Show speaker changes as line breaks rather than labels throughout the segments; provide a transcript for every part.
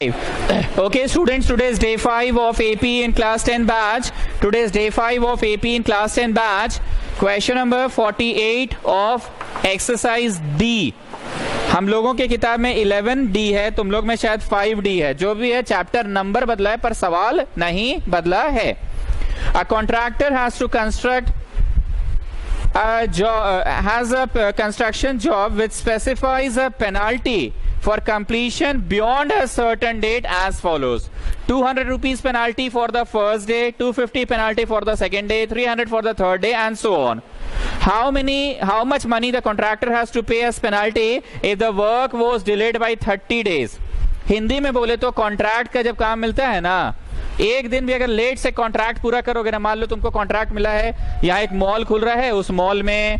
Okay, students, today is day 5 of AP in class 10 batch. Today is day 5 of AP in class 10 batch. Question number 48 of exercise D. हम लोगों के किताब में 11D है, तुम लोग में शायद 5D है. जो भी है चैप्टर नंबर बदला है पर सवाल नहीं बदला है. A contractor has to construct a job, has a construction job which specifies a penalty for completion beyond a certain date as follows: 200 rupees penalty for the first day, 250 penalty for the second day, 300 for the third day, and so on. How much money the contractor has to pay as penalty if the work was delayed by 30 days? Hindi में बोले तो contract का जब काम मिलता है ना, एक दिन भी अगर लेट से कॉन्ट्रैक्ट पूरा करोगे ना, मान लो तुमको कॉन्ट्रैक्ट मिला है, यहाँ एक मॉल खुल रहा है, उस मॉल में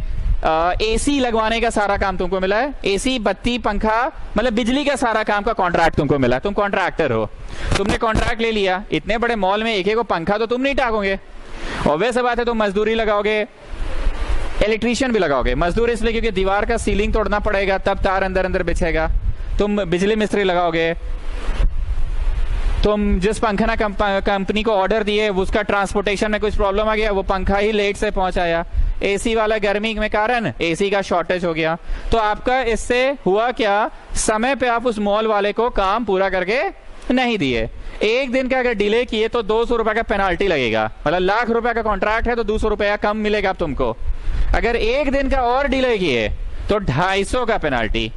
एसी लगवाने का सारा काम तुमको मिला है, एसी बत्ती पंखा मतलब बिजली का सारा काम का कॉन्ट्रैक्ट तुमको मिला, तुम कॉन्ट्रैक्टर हो, तुमने कॉन्ट्रैक्ट ले लिया. इतने बड़े मॉल में एक एक को पंखा तो तुम नहीं टाकोगे, ऑब्वियस बात है. तुम मजदूरी लगाओगे, इलेक्ट्रीशियन भी लगाओगे. मजदूर इसलिए क्योंकि दीवार का सीलिंग तोड़ना पड़ेगा, तब तार अंदर अंदर बिछेगा. तुम बिजली मिस्त्री लगाओगे. तुम जिस पंखा कंपनी को ऑर्डर दिए उसका ट्रांसपोर्टेशन में कुछ प्रॉब्लम आ गया, वो पंखा ही लेट से पहुंचाया. एसी वाला गर्मी में कारण एसी का शॉर्टेज हो गया. तो आपका इससे हुआ क्या, समय पे आप उस मॉल वाले को काम पूरा करके नहीं दिए. एक दिन का अगर डिले किए तो 200 रुपए का पेनाल्टी लगेगा. मतलब लाख रुपए का कॉन्ट्रैक्ट है तो 200 रुपया कम मिलेगा तुमको. अगर एक दिन का और डिले किए तो 250 का पेनाल्टी.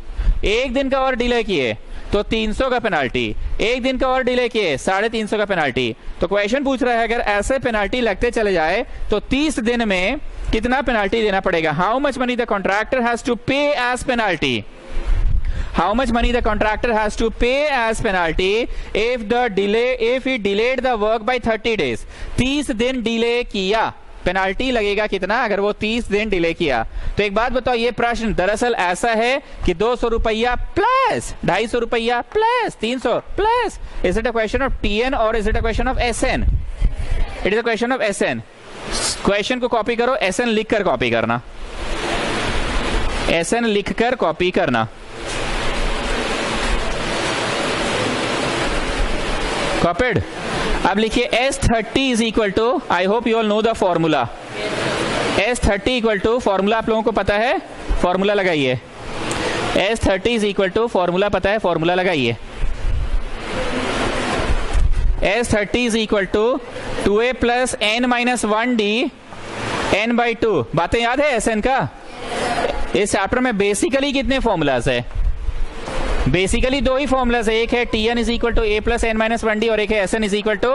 एक दिन का और डिले किए तो 300 का पेनाल्टी. एक दिन का और डिले किए 350 का पेनाल्टी. तो क्वेश्चन पूछ रहा है अगर ऐसे पेनाल्टी लगते चले जाए तो 30 दिन में कितना पेनाल्टी देना पड़ेगा. How much money the contractor has to pay as penalty. How much money the contractor has to pay as penalty if he delayed the work by 30 days. 30 दिन डिले किया, पेनाल्टी लगेगा कितना अगर वो 30 दिन डिले किया. तो एक बात बताओ, ये प्रश्न दरअसल ऐसा है कि 200 रुपया प्लस 250 रुपया plus 300 plus. Is it a question of TN और is it a question of SN? It is a question of SN. Question को कॉपी करो, एसएन लिखकर कॉपी करना, एसएन लिखकर कॉपी करना. कॉपीड. अब लिखिए S30 is equal to, I hope you all know the formula. S30 equal to, formula आप लोगों को पता है, फॉर्मूला लगाइए. S30 is equal to, formula पता है, फॉर्मूला लगाइए. S30 is equal to 2a plus n minus 1d n/2. बातें याद है SN का? इस चैप्टर में बेसिकली कितने फॉर्मूलाज है? बेसिकली दो ही फॉर्मूलाज है. एक है Tn is equal to a plus n minus 1d और एक है Sn is equal to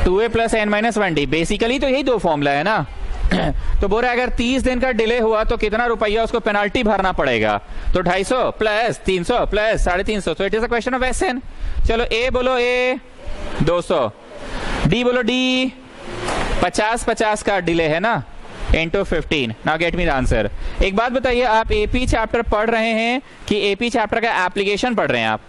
2a plus n minus 1d. Basically तो यही दो फॉर्मूला है ना. तो बोल रहा है अगर 30 दिन का डिले हुआ तो कितना रुपया उसको पेनाल्टी भरना पड़ेगा. तो 250 प्लस 300 प्लस 350. तो it is a question of Sn. चलो A बोलो, A 200, D बोलो, D 50 का डिले है ना, into 15. Now get me the answer. एक बात बताइए, आप एपी चैप्टर पढ़ रहे हैं कि एपी चैप्टर का एप्लीकेशन पढ़ रहे हैं? आप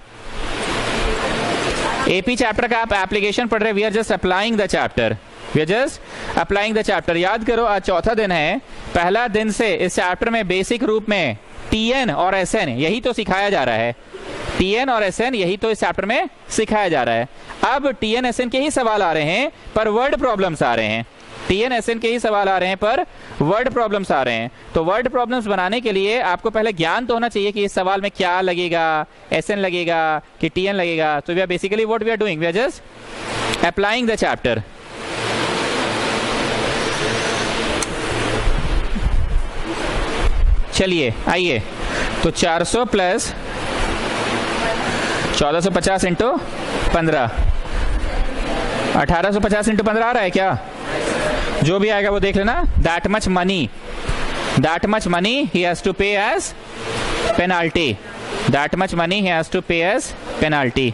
एपी चैप्टर का आप एप्लीकेशन पढ़ रहे हैं. We are just applying the chapter, we are just applying the chapter. याद करो आज चौथा दिन है. पहला दिन से इस चैप्टर में बेसिक रूप में टीएन और एसएन यही तो सिखाया जा रहा है. टीएन और एसएन यही तो इस चैप्टर में सिखाया जा रहा है. अब टीएन एसएन के ही सवाल आ रहे हैं पर वर्ड प्रॉब्लम्स आ रहे हैं. टीएन एसएन के ही सवाल आ रहे हैं पर वर्ड प्रॉब्लम्स आ रहे हैं. तो वर्ड प्रॉब्लम्स बनाने के लिए आपको पहले ज्ञान तो होना चाहिए कि इस सवाल में क्या लगेगा, एसएन लगेगा कि टीएन लगेगा. तो we are basically what we are doing, we are just applying the chapter. चलिए आइए. तो 400 प्लस 1450 इंटू 15, 1850 इंटू 15 आ रहा है क्या? जो भी आएगा वो देख लेना. That much money he has to pay as penalty. That much money he has to pay as penalty.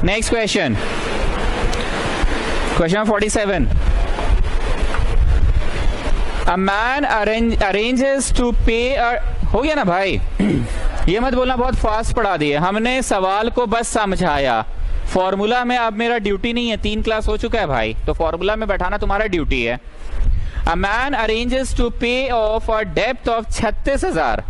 Next question, question 47. A man arranges to pay हो गया ना भाई. ये मत बोलना बहुत फास्ट पढ़ा दिए, हमने सवाल को बस समझाया. फॉर्मूला में अब मेरा ड्यूटी नहीं है, 3 क्लास हो चुका है भाई, तो फॉर्मूला में बैठाना तुम्हारा ड्यूटी है। A man arranges to pay off a depth of 36,000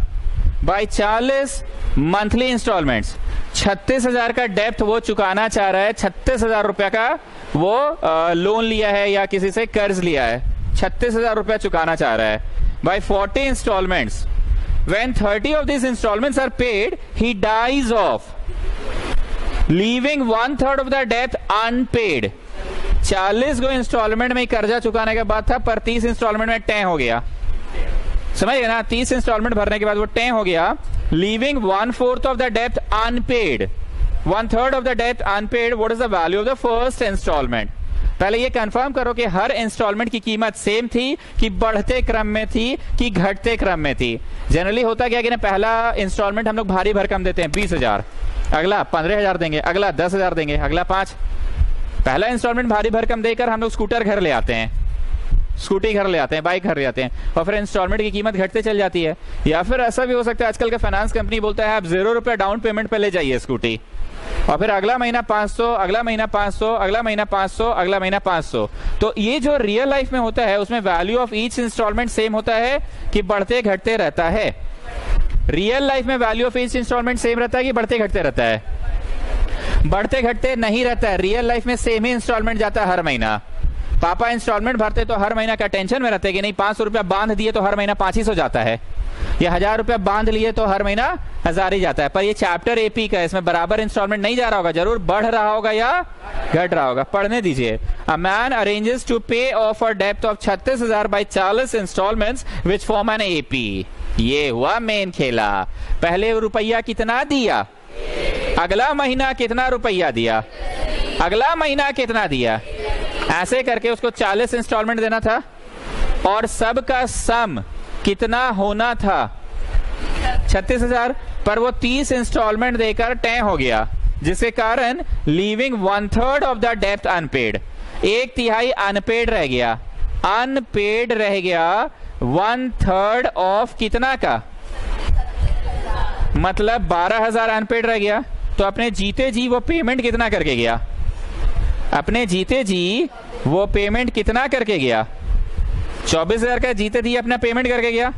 by 40 monthly instalments. 36,000 का डेप्थ वो चुकाना चाह रहा है, 36,000 रुपया का वो लोन लिया है या किसी से कर्ज लिया है, 36,000 रुपया चुकाना चाह रहा है bye 40 installments. When 30 of these installments are paid, he dies off, leaving 1/3 of the debt unpaid. 40 को इंस्टॉलमेंट में कर्जा चुकाने के बाद था, पर 30 इंस्टॉलमेंट में टें हो गया, समझ गए ना, 30 इंस्टॉलमेंट भरने के बाद वो टें हो गया। Leaving 1/4 of the depth unpaid, 1/3 of the depth unpaid. What is the value of the first instalment? पहले ये कंफर्म करो कि हर इंस्टॉलमेंट की कीमत सेम थी कि बढ़ते क्रम में थी कि घटते क्रम में थी। जनरली होता क्या कि ना, पहला इंस्टॉलमेंट हम लोग भारी भरकम देते हैं 20,000, अगला 15,000 देंगे, अगला 10,000 देंगे, अगला 5। पहला इंस्टॉलमेंट भारी भरकम देकर हम लोग स्कूटर घर ले आते हैं, स्कूटी घर ले आते हैं, बाइक घर ले आते हैं, और फिर इंस्टॉलमेंट की कीमत घटते चल जाती है। या फिर ऐसा भी हो सकता है, आजकल का फाइनेंस कंपनी बोलता है आप 0 रुपया डाउन पेमेंट पे ले जाइए स्कूटी, और फिर अगला महीना 500, अगला महीना 500, अगला महीना 500, अगला महीना 500। तो ये जो रियल लाइफ में होता है उसमें value of each installment same होता है कि बढ़ते घटते रहता है? रियल लाइफ में value of each installment same रहता है कि बढ़ते घटते रहता है? बढ़ते घटते नहीं रहता है, रियल लाइफ में सेम ही इंस्टॉलमेंट जाता है हर महीना। पापा इंस्टॉलमेंट भरते तो हर महीना का टेंशन में रहते कि नहीं 500 रुपया बांध दिए तो हर महीना 500 जाता है, या 1000 रुपया बांध लिए तो हर महीना 1000 ही जाता है। पर ये चैप्टर एपी का है, इसमें बराबर इंस्टॉलमेंट नहीं जा रहा होगा, जरूर बढ़ रहा होगा या घट रहा होगा। पढ़ने दीजिए। A man arranges to pay off a depth of 36,000 by 40 installments which form an AP. ये हुआ मेन खेला। पहले रुपया कितना दिया, अगला महीना कितना रुपया दिया, अगला महीना कितना दिया, ऐसे करके उसको 40 इंस्टॉलमेंट देना था, और सबका सम कितना होना था 36,000, पर वो 30 इंस्टॉलमेंट देकर टें हो गया, जिसके कारण leaving 1/3 of the depth unpaid, 1/3 unpaid रह गया। अनपेड रह गया 1/3 ऑफ कितना का, मतलब 12,000 अनपेड रह गया। तो अपने जीते जी वो पेमेंट कितना करके गया, अपने जीते जी वो पेमेंट कितना करके गया, 24,000 का जीते जी अपना पेमेंट करके गया।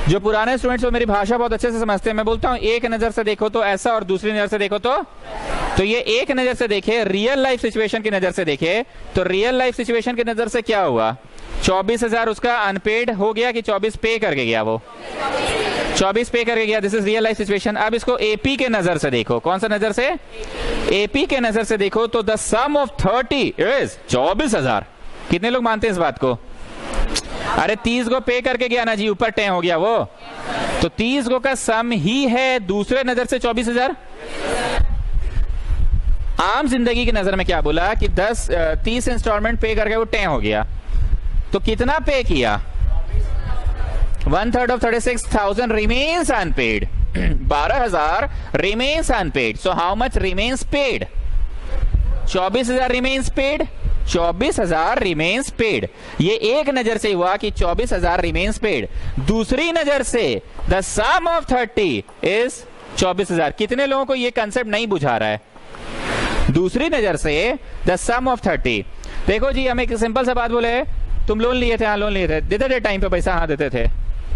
जो पुराने स्टूडेंट्स वो मेरी भाषा बहुत अच्छे से समझते हैं, मैं बोलता हूं एक नजर से देखो तो ऐसा और दूसरी नजर से देखो तो ये एक नजर से देखे, रियल लाइफ सिचुएशन की नजर से देखे तो रियल लाइफ सिचुएशन की नजर से क्या हुआ, 24,000 उसका अनपेड हो गया कि 24 पे करके गया, वो 24 पे करके गया। This is real life situation. अब इसको एपी के नजर से देखो, कौन सा नजर से, एपी के नजर से देखो तो द सम ऑफ 30 इज 24,000। कितने लोग मानते हैं इस बात को? अरे 30 को पे करके गया ना जी, ऊपर टें हो गया वो, तो 30 को का सम ही है दूसरे नजर से 24,000। आम जिंदगी की नजर में क्या बोला कि 30 इंस्टॉलमेंट पे करके वो टें हो गया, तो कितना पे किया, 1/3 of 36,000 remains unpaid. 12,000 remains unpaid. So how much remains paid? 24,000 remains paid. 24,000 remains paid. ये एक नजर से हुआ कि 24,000 remains paid. दूसरी नजर से the sum of 30 is 24,000. कितने लोगों को ये कंसेप्ट नहीं बुझा रहा है? दूसरी नजर से the sum of 30. देखो जी, हम एक सिंपल सा बात बोले, तुम लोन लिए थे, हाँ लोन लिए थे, देते थे टाइम पे पैसा, हाँ देते थे,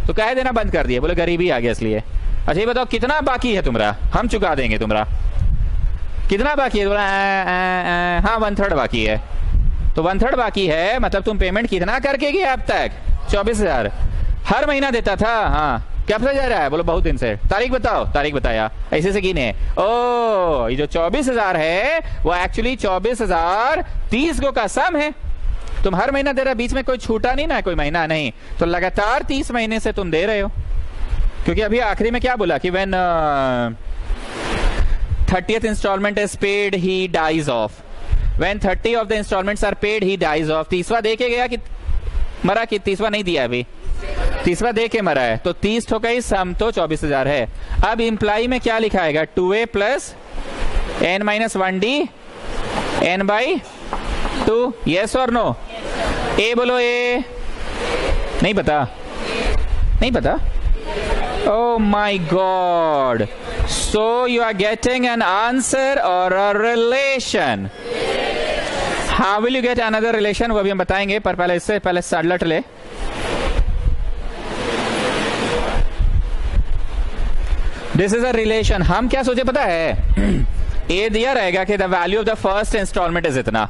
तो कह देना बंद कर दिए, बोले गरीबी आ गया इसलिए। अच्छा ये बताओ कितना बाकी है तुम्हारा, हम चुका देंगे, तुम्हारा कितना बाकी है? बोला हाँ 1/3 बाकी है। तो 1/3 बाकी है मतलब तुम पेमेंट कितना करके गए अब तक? 24,000 हर महीना देता था। हाँ कब से जा रहा है? बोलो बहुत दिन से। तारीख बताओ, तारीख बताया, ऐसे से गिने। ओ ये जो 24,000 है वो एक्चुअली 24,000 30 को का सम है। तुम हर महीना दे रहे, बीच में कोई छूटा नहीं ना, कोई महीना नहीं, तो लगातार 30 महीने से तुम दे रहे हो। क्योंकि अभी आखिरी में क्या बोला कि when 30th instalment is paid he dies off, when 30 of the instalments are paid he dies off. तीसवा दे के गया कि मरा, कि तीसवा नहीं दिया अभी, तीसवा दे के मरा है, तो 30 ठोका ही सम तो 24,000 है। अब इंप्लाई में क्या लिखा आएगा, 2a plus n-1d n/2, yes और नो? ए बोलो, ए नहीं पता, नहीं पता। Oh my God, So you are getting an answer or a relation. How will you get another relation? वो अभी हम बताएंगे, पर पहले इससे पहले साडलट ले. This is a relation. हम क्या सोचे पता है? A दिया रहेगा कि the value of the first installment is इतना.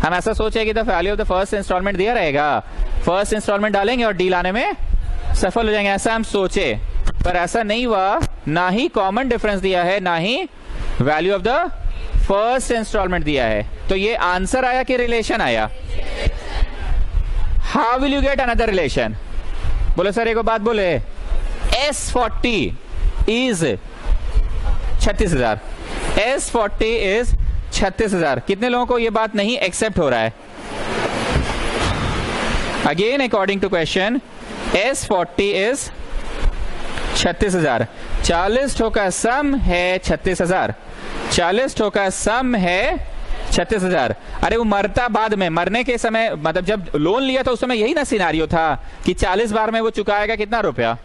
हम ऐसा सोचे कि the value of the first installment दिया रहेगा, फर्स्ट इंस्टॉलमेंट डालेंगे और डील आने में सफल हो जाएंगे, ऐसा हम सोचे. पर ऐसा नहीं हुआ. ना ही कॉमन डिफरेंस दिया है, ना ही value of the first instalment दिया है. तो ये आंसर आया कि रिलेशन आया? How will you get another relation? बोले सर एक बात बोले, S40 इज 36,000. S40 is 36,000. कितने लोगों को ये बात नहीं एक्सेप्ट हो रहा है? Again according to question, S40 is 36,000. 40 ठो का सम है 36,000. 40 ठो का सम है 36,000. अरे वो मरता बाद में, मरने के समय, मतलब जब लोन लिया था उस समय यही ना सिनारियो था कि 40 बार में वो चुकाएगा कितना रुपया?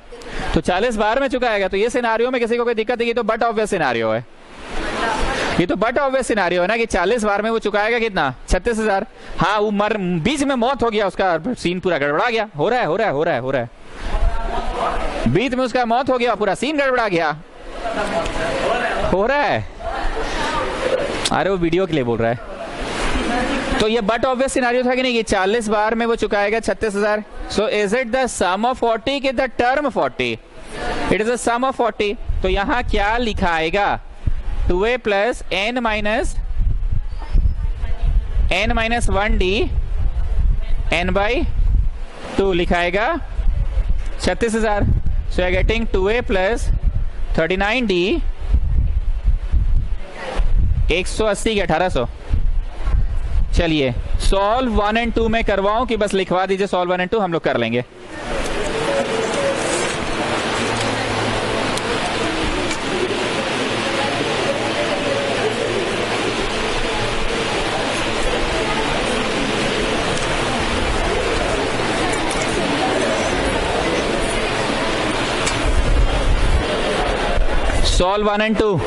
तो 40 बार में चुकाएगा. तो ये सिनारियो में किसी को कोई दिक्कत नहीं, तो बट ऑब्वियस सिनारियो है. ये तो बट ऑब्वियस सिनारियो है ना कि 40 बार में वो चुकाएगा कितना? 36,000. हाँ, वो बीच में मौत हो गया, उसका सीन पूरा गड़बड़ा गया. हो रहा है. बीच में उसका मौत हो गया, पूरा सीन गड़बड़ा गया. हो रहा है. अरे वो वीडियो के लिए बोल रहा है. तो ये बट ऑब्वियस सिनारियो था कि नहीं कि 40 बार में वो चुकाएगा 36,000. So is it the sum of 40 कि the term 40? It is the sum of 40. तो यहां क्या लिखा आएगा? 2a plus n minus 1d n by 2 लिखाएगा 36,000. So I getting 2a plus 39d 180 के 1800. चलिए सॉल्व 1 एंड 2 में करवाऊं कि बस लिखवा दीजिए? सॉल्व 1 एंड 2 हम लोग कर लेंगे. Solve 1 and 2.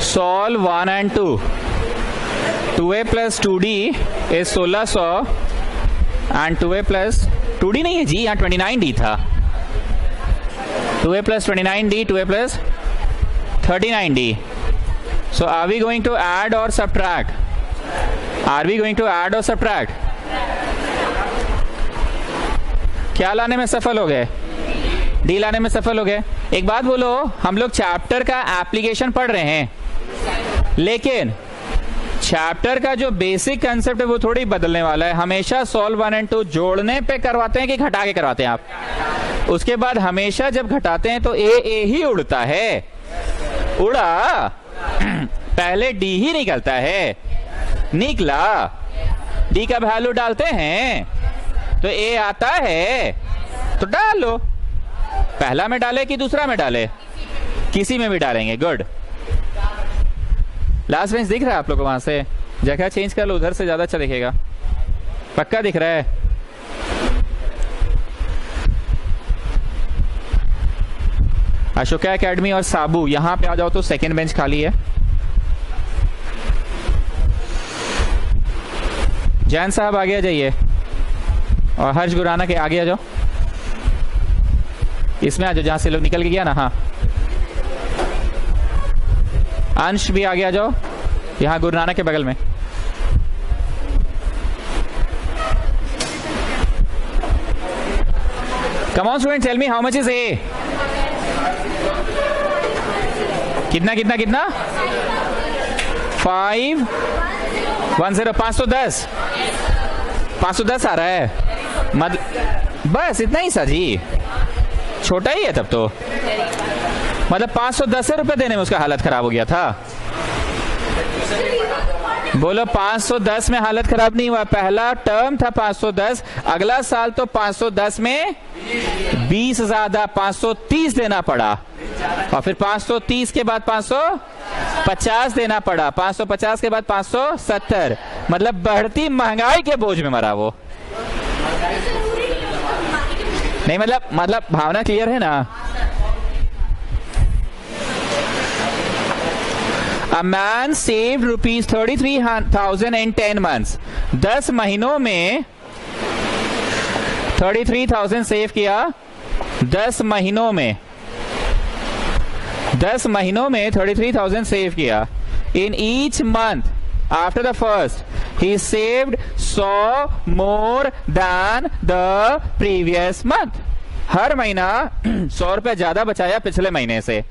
Solve 1 and 2. 2a plus 2d is 1600 and 2a plus 2d नहीं है जी, यहाँ 29d था. 2a plus 29d, 2a plus 39d. So are we going to add or subtract? Are we going to add or subtract? क्या लाने में सफल हो गए? डी लाने में सफल हो गए. एक बात बोलो, हम लोग चैप्टर का एप्लीकेशन पढ़ रहे हैं, लेकिन चैप्टर का जो बेसिक कंसेप्ट है वो थोड़ी बदलने वाला है. हमेशा सॉल्व 1 एंड 2 जोड़ने पे करवाते हैं कि घटा के करवाते हैं आप? उसके बाद हमेशा जब घटाते हैं तो ए ही उड़ता है. उड़ा, पहले डी ही निकलता है. निकला, डी का वैल्यू डालते हैं तो ए आता है, तो डालो. पहला में डाले कि दूसरा में डाले? किसी में भी डालेंगे. गुड. लास्ट बेंच दिख रहा है आप लोग को? वहां से जगह चेंज कर लो, उधर से ज्यादा अच्छा दिखेगा. पक्का दिख रहा है? अशोका एकेडमी और साबू यहां पे आ जाओ तो सेकंड बेंच खाली है. जैन साहब आगे आ जाइए और हर्ष गुराना के आगे आ जाओ. इसमें आ जाओ जहां से लोग निकल के गया ना. हाँ, अंश भी आगे आ जाओ, यहां गुरु नानक के बगल में. Come on student, tell me how much is a? कितना कितना कितना? 510. 510 आ रहा है. बस इतना ही सा जी, छोटा ही है तब तो. मतलब 510 रुपए देने में उसका हालत खराब हो गया था. बोलो 510 में हालत खराब नहीं हुआ. पहला टर्म था 510, अगला साल तो 510 में 20 ज्यादा 530 देना पड़ा, और फिर 530 के बाद 550 देना पड़ा, 550 के बाद 570, मतलब बढ़ती महंगाई के बोझ में मरा वो। नहीं मतलब भावना क्लियर है ना। A man saved rupees 33,000 in 10 months. 10 महीनों में 33,000 सेव किया। 10 महीनों में 33,000 सेव किया। In each month after the first, he saved 100 more than the previous month. हर महीना 100 रुपए ज्यादा बचाया पिछले महीने से।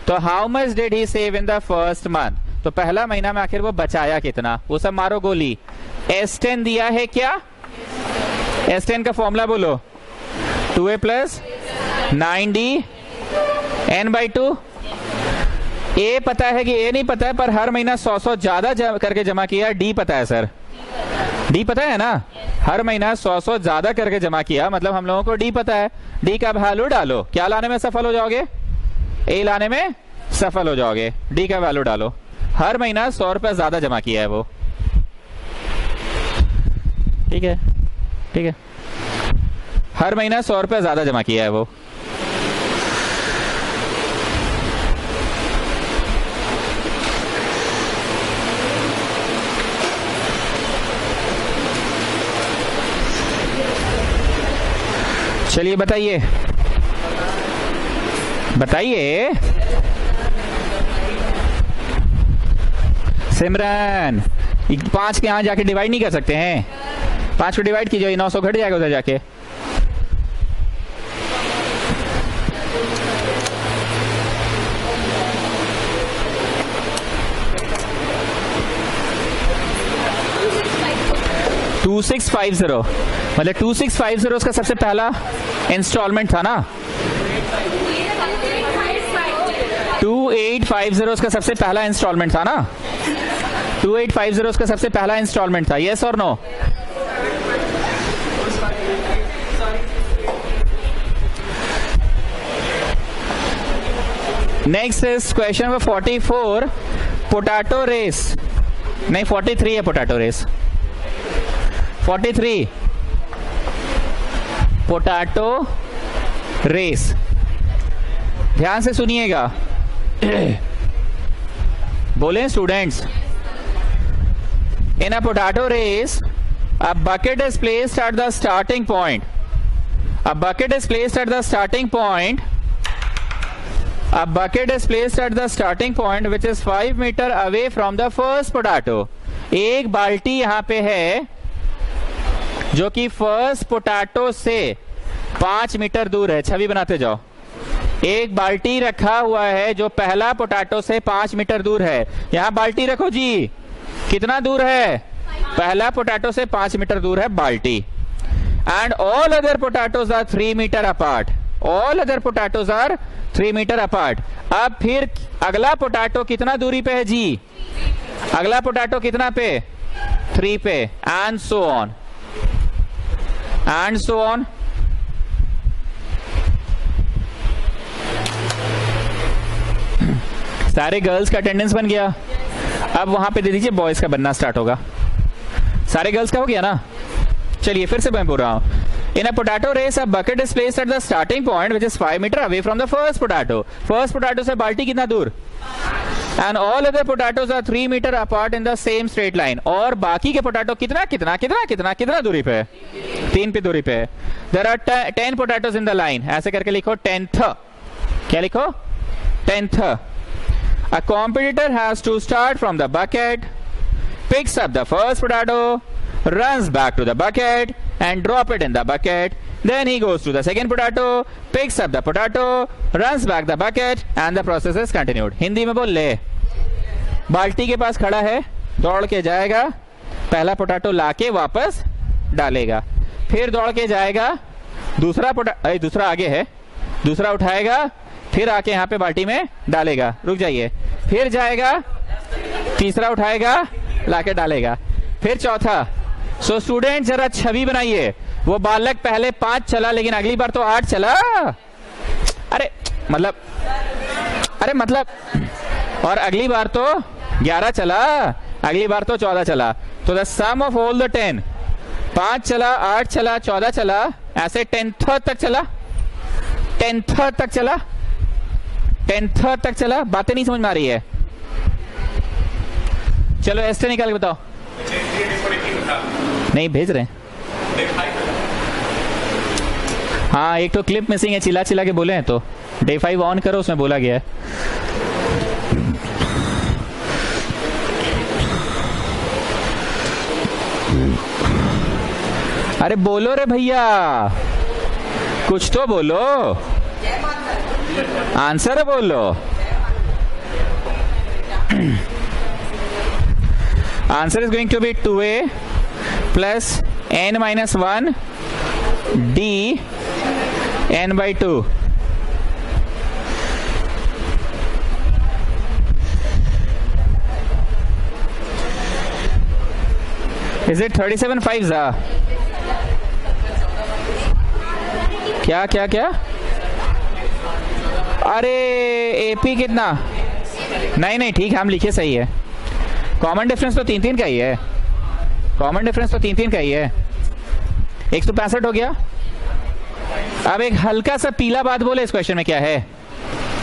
तो how much did he save in the first month? तो पहला महीना में आखिर वो बचाया कितना, वो सब मारो गोली। S10 दिया है क्या? S10 का फॉर्मूला बोलो। 2a plus 9d n/2। ए पता है कि ए नहीं पता है, पर हर महीना 100 ज्यादा करके जमा किया। डी पता है सर, डी पता है ना। हर महीना 100 ज्यादा करके जमा किया, मतलब हम लोगों को डी पता है। डी का वैल्यू डालो, क्या लाने में सफल हो जाओगे? ए लाने में सफल हो जाओगे। डी का वैल्यू डालो। हर महीना 100 रुपए ज्यादा जमा किया है वो। ठीक है, ठीक है, हर महीना 100 रुपए ज्यादा जमा किया है वो। चलिए बताइए, बताइए सिमरन। 5 के यहां जाके डिवाइड नहीं कर सकते हैं? 5 को डिवाइड कीजिए, 900 घट जाएगा उधर जाके। $2650, मतलब 2650 उसका सबसे पहला इंस्टॉलमेंट था ना। 2850 उसका सबसे पहला इंस्टॉलमेंट था ना। 2850 उसका सबसे पहला इंस्टॉलमेंट था। यस और no? Next is question number 44, potato race. नहीं, 43 है पोटैटो रेस। 43 potato race. ध्यान से सुनिएगा, बोले students. In a potato race, a bucket is placed at the starting point. A bucket is placed at the starting point. A bucket is placed at the starting point which is 5 meter away from the first potato. एक बाल्टी यहां पे है जो कि first potato से 5 metre दूर है। छवि बनाते जाओ। एक बाल्टी रखा हुआ है जो पहला पोटैटो से 5 मीटर दूर है। यहां बाल्टी रखो जी। कितना दूर है? पहला पोटैटो से 5 मीटर दूर है बाल्टी। And all other potatoes are 3 metre apart. All other potatoes are 3 metre apart. अब फिर अगला पोटैटो कितना दूरी पे है जी? अगला पोटैटो कितना पे? 3 पे। And so on, and so on. सारे गर्ल्स का अटेंडेंस बन गया। अब वहां पे दे दीजिए, बॉयज का बनना स्टार्ट होगा। सारे गर्ल्स का हो गया ना? चलिए फिर से मैं बोल रहा हूं। In a potato race, a bucket is placed at the starting point which is 5 metre away from the first potato. First potato से बाल्टी कितना दूर? And all other potatoes are 3 metre apart in the same straight line. और बाकी के potato कितना कितना कितना कितना कितना दूरी पे? 3 पे दूरी पे। There are 10 potatoes in the line. ऐसे करके लिखो 10th। क्या लिखो? 10th। A competitor has to start from the bucket, picks up the first potato, runs back to the bucket and drop it in the bucket. Then he goes to the second potato, picks up the potato, runs back the bucket and the process is continued. Hindi में बोल ले। बाल्टी के पास खड़ा है, दौड़ के जाएगा, पहला पोटैटो लाके वापस डालेगा, फिर दौड़ के जाएगा, दूसरा आगे है, दूसरा उठाएगा, फिर आके यहाँ पे बाल्टी में डालेगा। रुक जाइए। फिर जाएगा, तीसरा उठाएगा, लाके डालेगा, फिर चौथा। सो स्टूडेंट जरा छवि बनाइए। वो बालक पहले 5 चला, लेकिन अगली बार तो 8 चला। अरे मतलब और अगली बार तो 11 चला, अगली बार तो 14 चला। तो the sum of all the 10, 5 चला, 8 चला, 14 चला, ऐसे 10th तक चला, 10th तक चला, 10th तक चला। बातें नहीं समझ में आ रही है? चलो एस्टे निकाल के बताओ। नहीं भेज रहे। हाँ, एक तो क्लिप मिसिंग है, चिल्ला चिल्ला के बोले हैं, तो डे 5 ऑन करो, उसमें बोला गया है। अरे बोलो रे भैया, कुछ तो बोलो, आंसर बोलो। Answer is going to be 2a plus n minus 1 d n by 2। Is it 37 5s? क्या क्या क्या? अरे एपी कितना? नहीं ठीक है, हम लिखे सही है। कॉमन डिफरेंस तो 3 का ही है, कॉमन डिफरेंस तो 3 का ही है। 165 हो गया। अब एक हल्का सा पीला बात बोले इस क्वेश्चन में क्या है?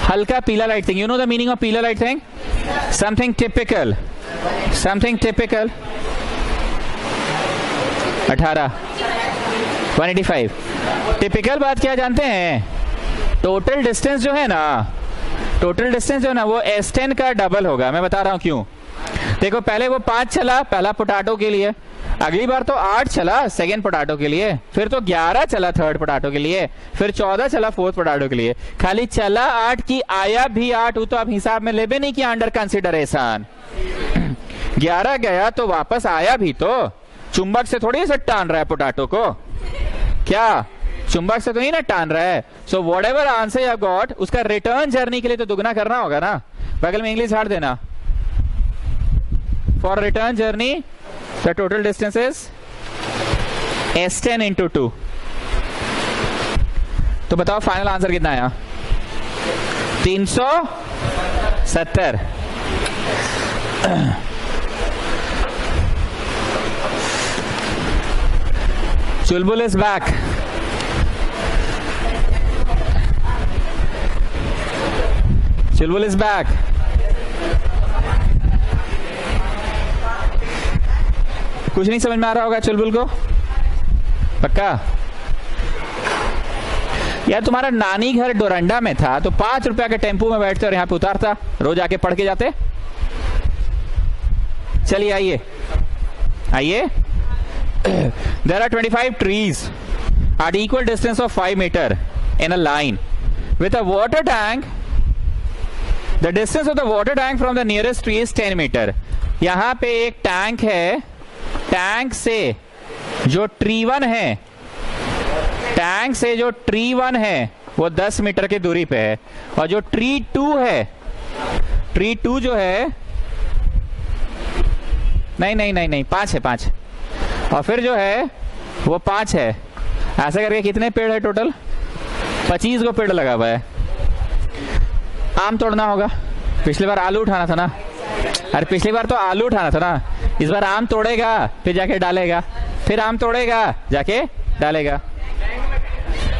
हल्का पीला light thing. You know the meaning of पीला light thing? Something typical, something typical. 18 185। Typical बात क्या जानते हैं? टोटल डिस्टेंस जो है ना, टोटल डिस्टेंस जो है ना, वो S10 का डबल होगा। मैं बता रहा हूं क्यों। देखो, पहले वो 5 चला पहला पोटैटो के लिए, अगली बार तो 8 चला सेकेंड पोटैटो के लिए, फिर तो 11 चला थर्ड पोटैटो के लिए, फिर 14 चला फोर्थ पोटैटो के लिए। खाली चला 8 की, आया भी 8, तो आप हिसाब में लेबे नहीं किया अंडर कंसिडरेशन। 11 गया तो वापस आया भी, तो चुंबक से थोड़ी से टान रहा है पोटैटो को, क्या चुंबक से तो नहीं ना टान रहा है। So what ever answer you got, उसका रिटर्न जर्नी के लिए तो दुगना करना होगा ना। बगल में इंग्लिश हार देना। For return journey the total distance is S10 into 2। तो बताओ फाइनल आंसर कितना आया? 370। Chulbul is back. Chulbul is back. कुछ नहीं समझ में आ रहा होगा चुलबुल को? पक्का? यार तुम्हारा नानी घर डोरंडा में था, तो 5 रुपया के टेम्पू में बैठते और यहाँ पे उतारता, रोज आके पढ़ के जाते। चलिए आइए आइए। There are 25 trees at equal distance of 5 meter in a line with a water tank. The distance of the water tank from the nearest tree is 10 meter. यहाँ पे एक टैंक है, टैंक से जो ट्री 1 है, टैंक से जो tree 1 है वो 10 मीटर की दूरी पे है, और जो ट्री 2 है, ट्री 2 जो है, नहीं 5 है, 5, और फिर जो है वो 5 है। ऐसे करके कितने पेड़ है टोटल? 25 को पेड़ लगा हुआ है। आम तोड़ना होगा। पिछली बार आलू उठाना था ना, अरे पिछली बार तो आलू उठाना था ना, इस बार आम तोड़ेगा फिर जाके डालेगा, फिर आम तोड़ेगा जाके डालेगा।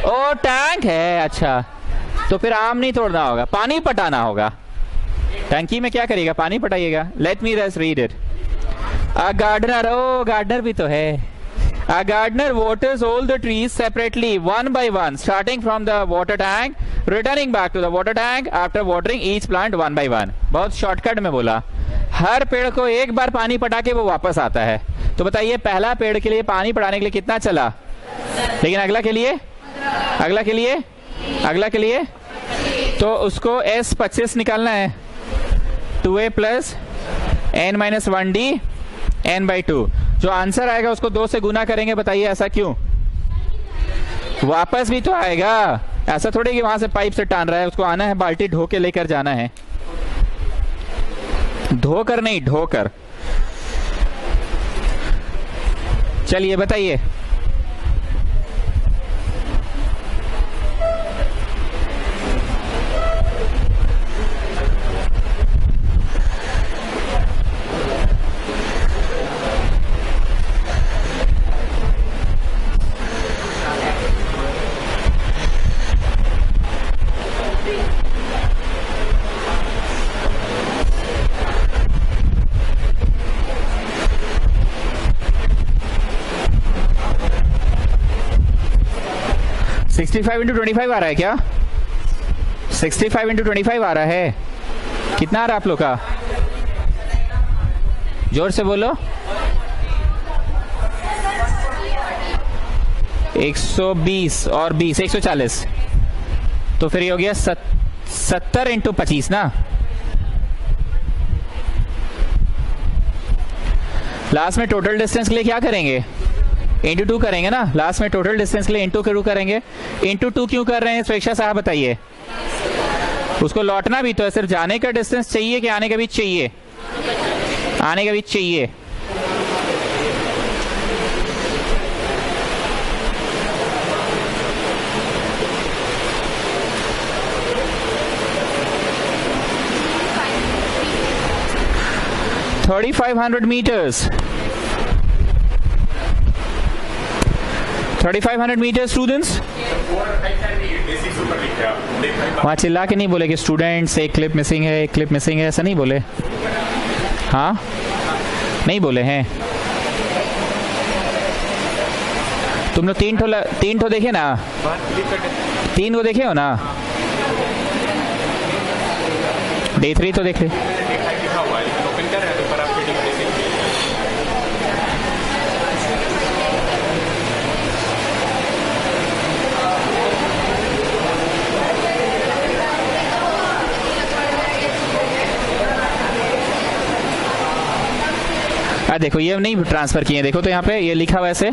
ओ टैंक है, अच्छा, तो फिर आम नहीं तोड़ना होगा, पानी पटाना होगा। टैंकी में क्या करिएगा? पानी पटाइएगा। Let me just read it. A gardener, oh gardener भी तो है। A gardener waters all the trees separately, one by one, starting from the water tank, returning back to the water tank after watering each plant one by one। बहुत shortcut में बोला। हर पेड़ को एक बार पानी पटा के वो वापस आता है। तो बताइए पहला पेड़ के लिए पानी पटाने के लिए कितना चला, लेकिन अगला के लिए, अगला के लिए, अगला के लिए तो उसको S25 निकालना है। 2a plus n minus 1d n by 2। जो आंसर आएगा उसको 2 से गुना करेंगे। बताइए ऐसा क्यों? वापस भी तो आएगा, ऐसा थोड़ी कि वहां से पाइप से टान रहा है, उसको आना है, बाल्टी ढो के लेकर जाना है। धोकर नहीं, ढोकर। चलिए बताइए। 65 इंटू 25 आ रहा है क्या? 65 इंटू 25 आ रहा है? कितना आ रहा है आप लोग का? जोर से बोलो। 120 और 20 140, तो फिर ये हो गया 70 इंटू 25 ना। लास्ट में टोटल डिस्टेंस के लिए क्या करेंगे? इंटू 2 करेंगे ना। लास्ट में टोटल डिस्टेंस के लिए इंटू 2 करेंगे। इंटू 2 क्यों कर रहे हैं सुरेक्षा साहब बताइए? उसको लौटना भी तो है, सिर्फ जाने का डिस्टेंस चाहिए कि आने का भी चाहिए? आने का भी चाहिए। $3,500 meters. 3,500 meters students. वहाँ चिल्ला के नहीं बोले कि स्टूडेंट्स एक क्लिप मिसिंग है, एक क्लिप मिसिंग है, ऐसा नहीं बोले? हाँ नहीं बोले हैं? तुम लोग तीन ठो देखे ना? 3 को देखे हो ना? Day 3 तो देखे। देखो ये नहीं ट्रांसफर किए, देखो तो यहाँ पे ये लिखा हुआ है ऐसे,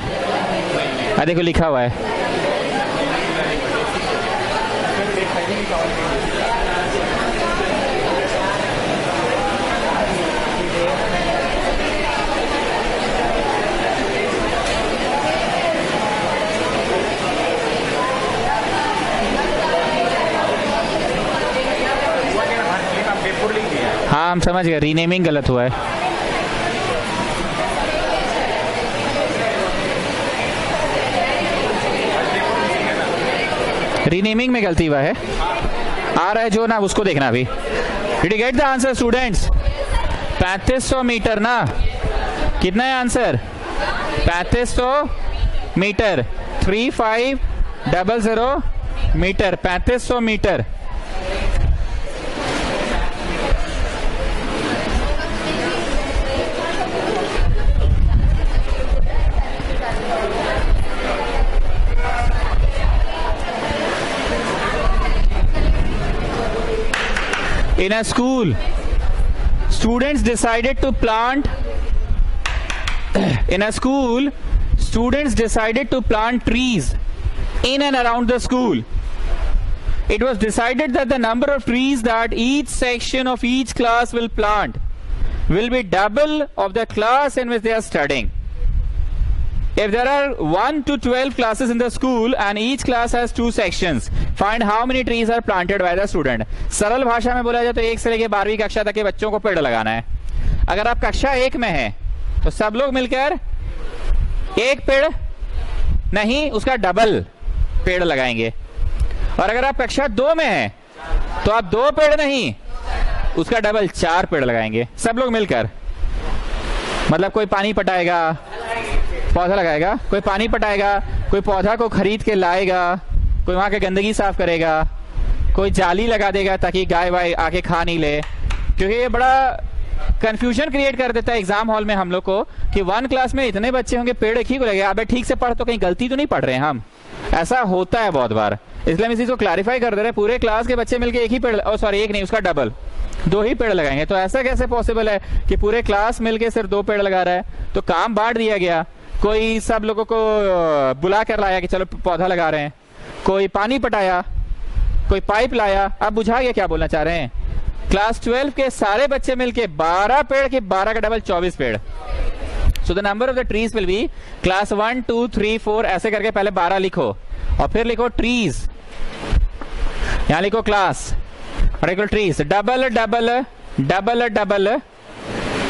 देखो लिखा हुआ है। हाँ हम समझ गए, रीनेमिंग गलत हुआ है। रीनेमिंग में गलती हुआ है। आ रहा है जो ना, उसको देखना अभी। Did you get the answer students? 3500 metre ना। कितना है answer? 3500 metre. 3500 metre, 3500 metre. In a school, students decided to plant trees in and around the school. It was decided that the number of trees that each section of each class will plant will be double of the class in which they are studying. If there are 1 to 12 classes in the school and each class has 2 sections, find how many trees are planted by the student. सरल भाषा में बोला जाए तो 1 से लेकर 12वीं कक्षा तक के बच्चों को पेड़ लगाना है। अगर आप कक्षा 1 में हैं तो सब लोग मिलकर 1 पेड़ नहीं, उसका डबल पेड़ लगाएंगे। और अगर आप कक्षा 2 में हैं तो आप 2 पेड़ नहीं, उसका डबल 4 पेड़ लगाएंगे सब लोग मिलकर। मतलब कोई पानी पटाएगा, पौधा लगाएगा, कोई पानी पटाएगा, कोई पौधा को खरीद के लाएगा, कोई वहां के गंदगी साफ करेगा, कोई जाली लगा देगा ताकि गाय वाय आके खा नहीं ले। क्योंकि ये बड़ा कंफ्यूजन क्रिएट कर देता है एग्जाम हॉल में हम लोग को कि 1 क्लास में इतने बच्चे होंगे, पेड़ एक ही को लगेगा। अबे ठीक से पढ़, तो कहीं गलती तो नहीं पढ़ रहे हैं हम? ऐसा होता है बहुत बार, इसलिए हम इसी को क्लैरिफाई कर दे रहे हैं। पूरे क्लास के बच्चे मिलकर एक ही पेड़, सॉरी एक नहीं, उसका डबल 2 ही पेड़ लगाएंगे। तो ऐसा कैसे पॉसिबल है कि पूरे क्लास मिलके सिर्फ 2 पेड़ लगा रहा है? तो काम बांट दिया गया। कोई सब लोगों को बुला कर लाया कि चलो पौधा लगा रहे हैं, कोई पानी पटाया, कोई पाइप लाया। अब बुझा गया क्या बोलना चाह रहे हैं? क्लास 12 के सारे बच्चे मिलके 12 पेड़ के 12 का डबल 24 पेड़। So the number of the trees will be class 1 2 3 4 ऐसे करके पहले 12 लिखो और फिर लिखो ट्रीज, यहां लिखो क्लास और लिखो trees. Double double double double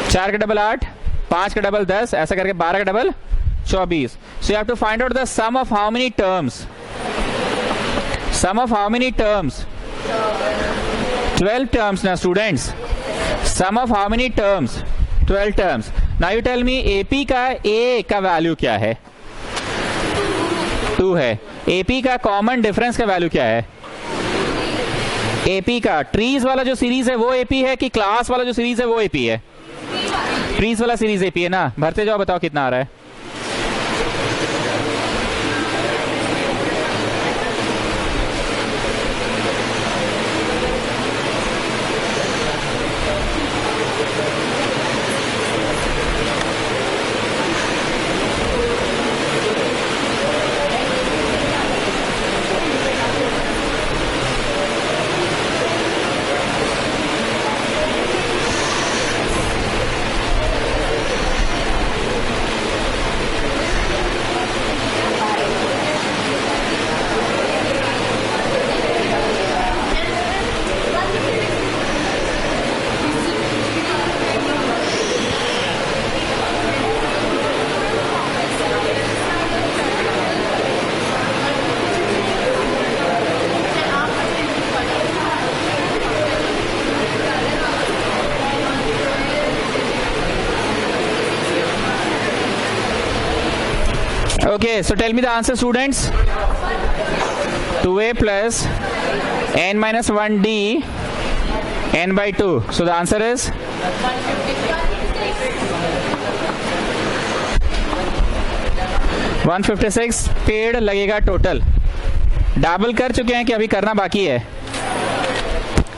4 का डबल 8, 5 का डबल 10, ऐसा करके 12 का double 24. So you have to find out the sum of how many terms? Sum of how many terms? 12 terms now students. Sum of how many terms? 12 terms. Now you tell me AP का A का value क्या है? 2 है। AP का common difference का value क्या है? AP का ट्रीज वाला जो सीरीज है वो एपी है कि क्लास वाला जो सीरीज है वो एपी है? ट्रीज वाला सीरीज एपी है ना। भरते जाओ, बताओ कितना आ रहा है। Okay, so tell me the answer, students. 2a plus n minus 1d n by 2. So the answer is 156 पेड़ लगेगा टोटल। डबल कर चुके हैं कि अभी करना बाकी है?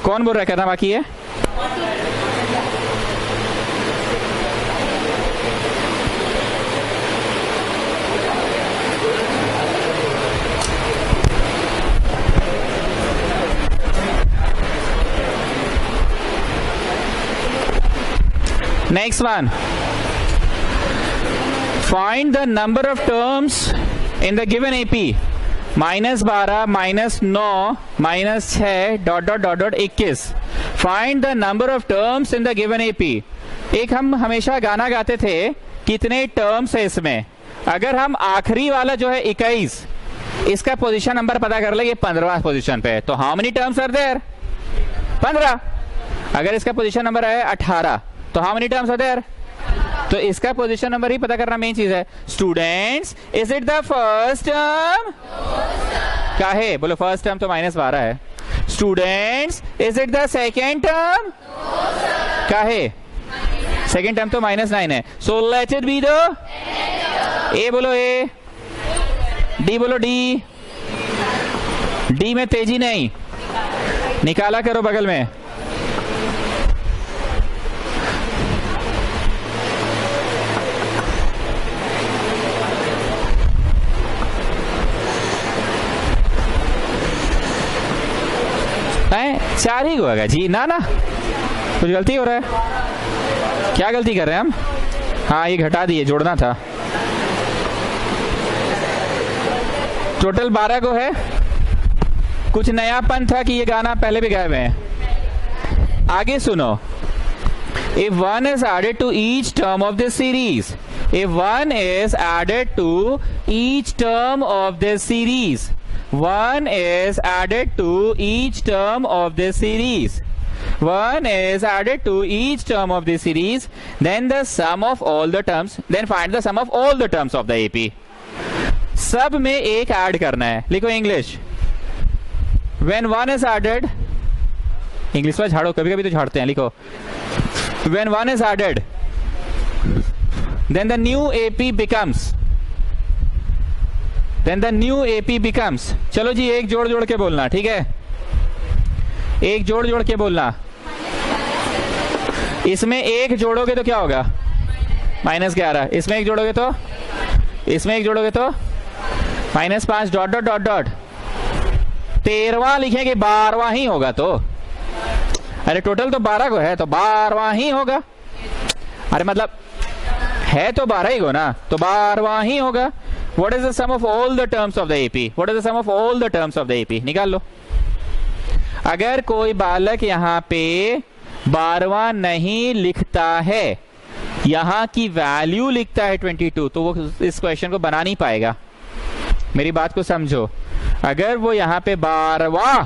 कौन बोल रहा है करना बाकी है? Next one. Find the number of terms in the given AP. -12, -9, -6, .. 21. Find the number of terms in the given AP. एक हम हमेशा गाना गाते थे, कितने टर्म्स है इसमें। अगर हम आखिरी वाला जो है 21, इसका पोजीशन नंबर पता कर ले, ये 15वां पोजीशन पे है, तो how many terms are there? 15। अगर इसका पोजीशन नंबर है 18, तो how many terms are there? तो इसका पोजीशन नंबर ही पता करना मेन चीज है। Students, is it the first term? क्या है? बोलो फर्स्ट टर्म तो -12 है। Students, is it the second term? क्या है? सेकेंड टर्म तो -9 है। So let it be the ए। बोलो ए। डी बोलो डी। डी में तेजी नहीं, निकाला करो बगल में। चार ही होगा जी? ना ना, कुछ गलती हो रहा है। क्या गलती कर रहे हैं हम? हाँ, ये घटा दिए, जोड़ना था। टोटल 12 को है। कुछ नयापन था कि ये गाना पहले भी गाए हुए हैं। आगे सुनो। If one is added to each term of this series, if one is added to each term of this series, one is added to each term of this series, one is added to each term of this series, then the sum of all the terms, then find the sum of all the terms of the AP. सब में एक add करना है। लिखो English. When one is added, English में झाड़ो, कभी कभी तो झाड़ते हैं। लिखो when one is added, then the new AP becomes, then the new AP becomes। चलो जी, एक जोड़ जोड़ के बोलना, ठीक है? एक जोड़ जोड़ के बोलना। इसमें एक जोड़ोगे तो क्या होगा? -11। इसमें एक जोड़ोगे तो, इसमें एक जोड़ोगे तो -5 डॉट डॉट डॉट डॉट। 13वां लिखेंगे, 12वां ही होगा तो। अरे टोटल तो 12 को है, तो 12वां ही होगा। अरे मतलब है तो 12 ही को ना, तो 12वां ही होगा। What is the sum of all the terms of the AP? What is the sum of all the terms of the AP? निकाल लो। अगर कोई बालक यहाँ पे 12वां नहीं लिखता है, यहाँ की वैल्यू लिखता है 22, तो वो इस क्वेश्चन को बना नहीं पाएगा। मेरी बात को समझो। अगर वो यहाँ पे 12वां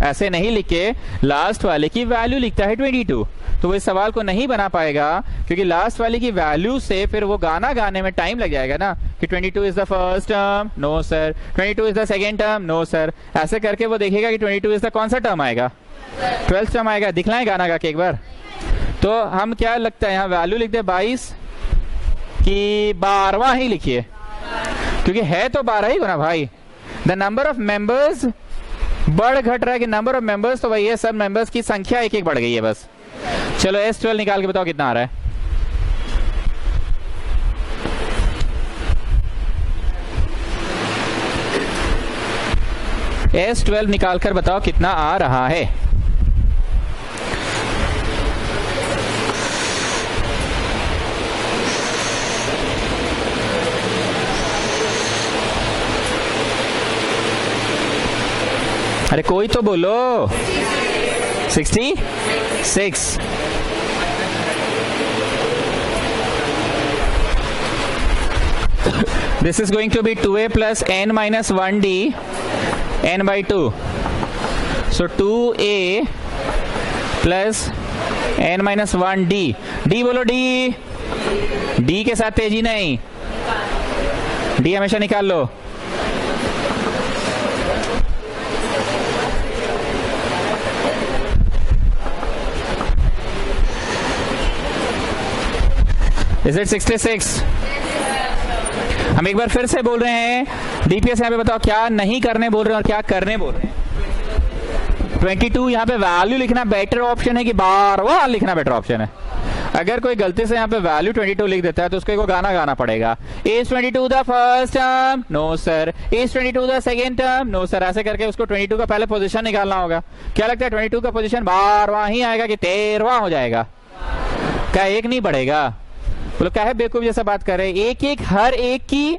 ऐसे नहीं लिख के लास्ट वाले की वैल्यू लिखता है 22, तो वो इस सवाल को नहीं बना पाएगा क्योंकि लास्ट वाले की वैल्यू से फिर वो गाना गाने में टाइम लग जाएगा ना कि 22 is the first term, no sir, 22 is the second term, no sir. ऐसे करके वो देखेगा कि 22 इज द कौन सा टर्म आएगा, 12th टर्म आएगा। दिखलाएं गाना गा के एक बार। तो हम क्या लगता है यहाँ वैल्यू लिखते हैं 22 कि 12वां ही लिखिए, क्योंकि है तो 12 ही को ना भाई। द नंबर ऑफ मेंबर्स बढ़ घट रहा है कि नंबर ऑफ मेंबर्स तो वही है, सब मेंबर्स की संख्या एक एक बढ़ गई है बस। चलो S12 निकाल के बताओ कितना आ रहा है। S12 निकाल कर बताओ कितना आ रहा है। अरे कोई तो बोलो। 66। This is going to be 2a plus n minus 1d n by 2. So 2a plus n minus 1d. d बोलो d। d के साथ तेजी नहीं, d हमेशा निकाल लो। Is it 66? हम एक बार फिर से बोल रहे हैं, डीपीएस यहाँ पे बताओ क्या नहीं करने बोल रहे हैं और क्या करने बोल रहे हैं। 22 यहाँ पे वैल्यू लिखना बेटर ऑप्शन है कि 12वां लिखना बेटर ऑप्शन है। अगर कोई गलती से यहाँ पे वैल्यू 22 लिख देता है तो उसको एक गाना गाना पड़ेगा। Is 22 the first term? No sir. Is 22 the second term? No sir. ऐसे करके उसको 22 का पहले पोजीशन निकालना होगा। क्या लगता है 22 का पोजीशन 12वां ही आएगा कि 13वां हो जाएगा? क्या एक नहीं बढ़ेगा? बोलो क्या है बेवकूफ जैसा बात कर रहे हैं। एक एक हर एक की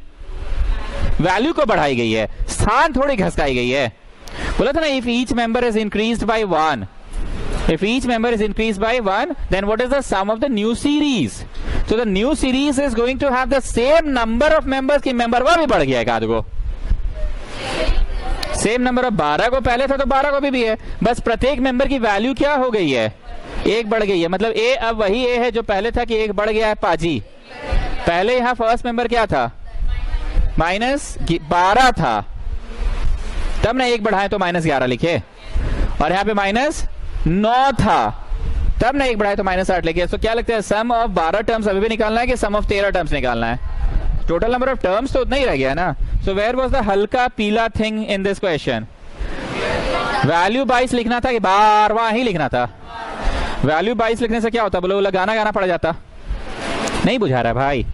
वैल्यू को बढ़ाई गई है, स्थान थोड़ी घसकाई गई है। बोला था ना if each member is increased by 1, if each member is increased by 1, then what is the sum of the new series? So the new series is going to have the same number of members कि member वह भी बढ़ गया एक आध को, same number of 12 को पहले था तो 12 को भी है, बस प्रत्येक मेंबर की वैल्यू क्या हो गई है, एक बढ़ गई है। मतलब ए अब वही ए है जो पहले था कि एक बढ़ गया है पाजी। पहले यहाँ फर्स्ट मेंबर क्या था, -12 था, तब ना एक बढ़ाए तो -11 लिखे, और यहाँ पे -9 था, तब ना एक बढ़ाए तो -8 लिखे। तो क्या लगता है सम ऑफ 12 टर्म्स अभी भी निकालना है कि सम ऑफ 13 टर्म्स निकालना है? टोटल नंबर ऑफ टर्म्स तो उतना ही रह गया ना। सो वेयर वाज द हल्का पीला thing in this question? Value 22 लिखना था कि 12वां ही लिखना था? वैल्यू 22 लिखने से क्या होता, बोलो गाना गाना पड़ जाता। नहीं बुझा रहा है भाई।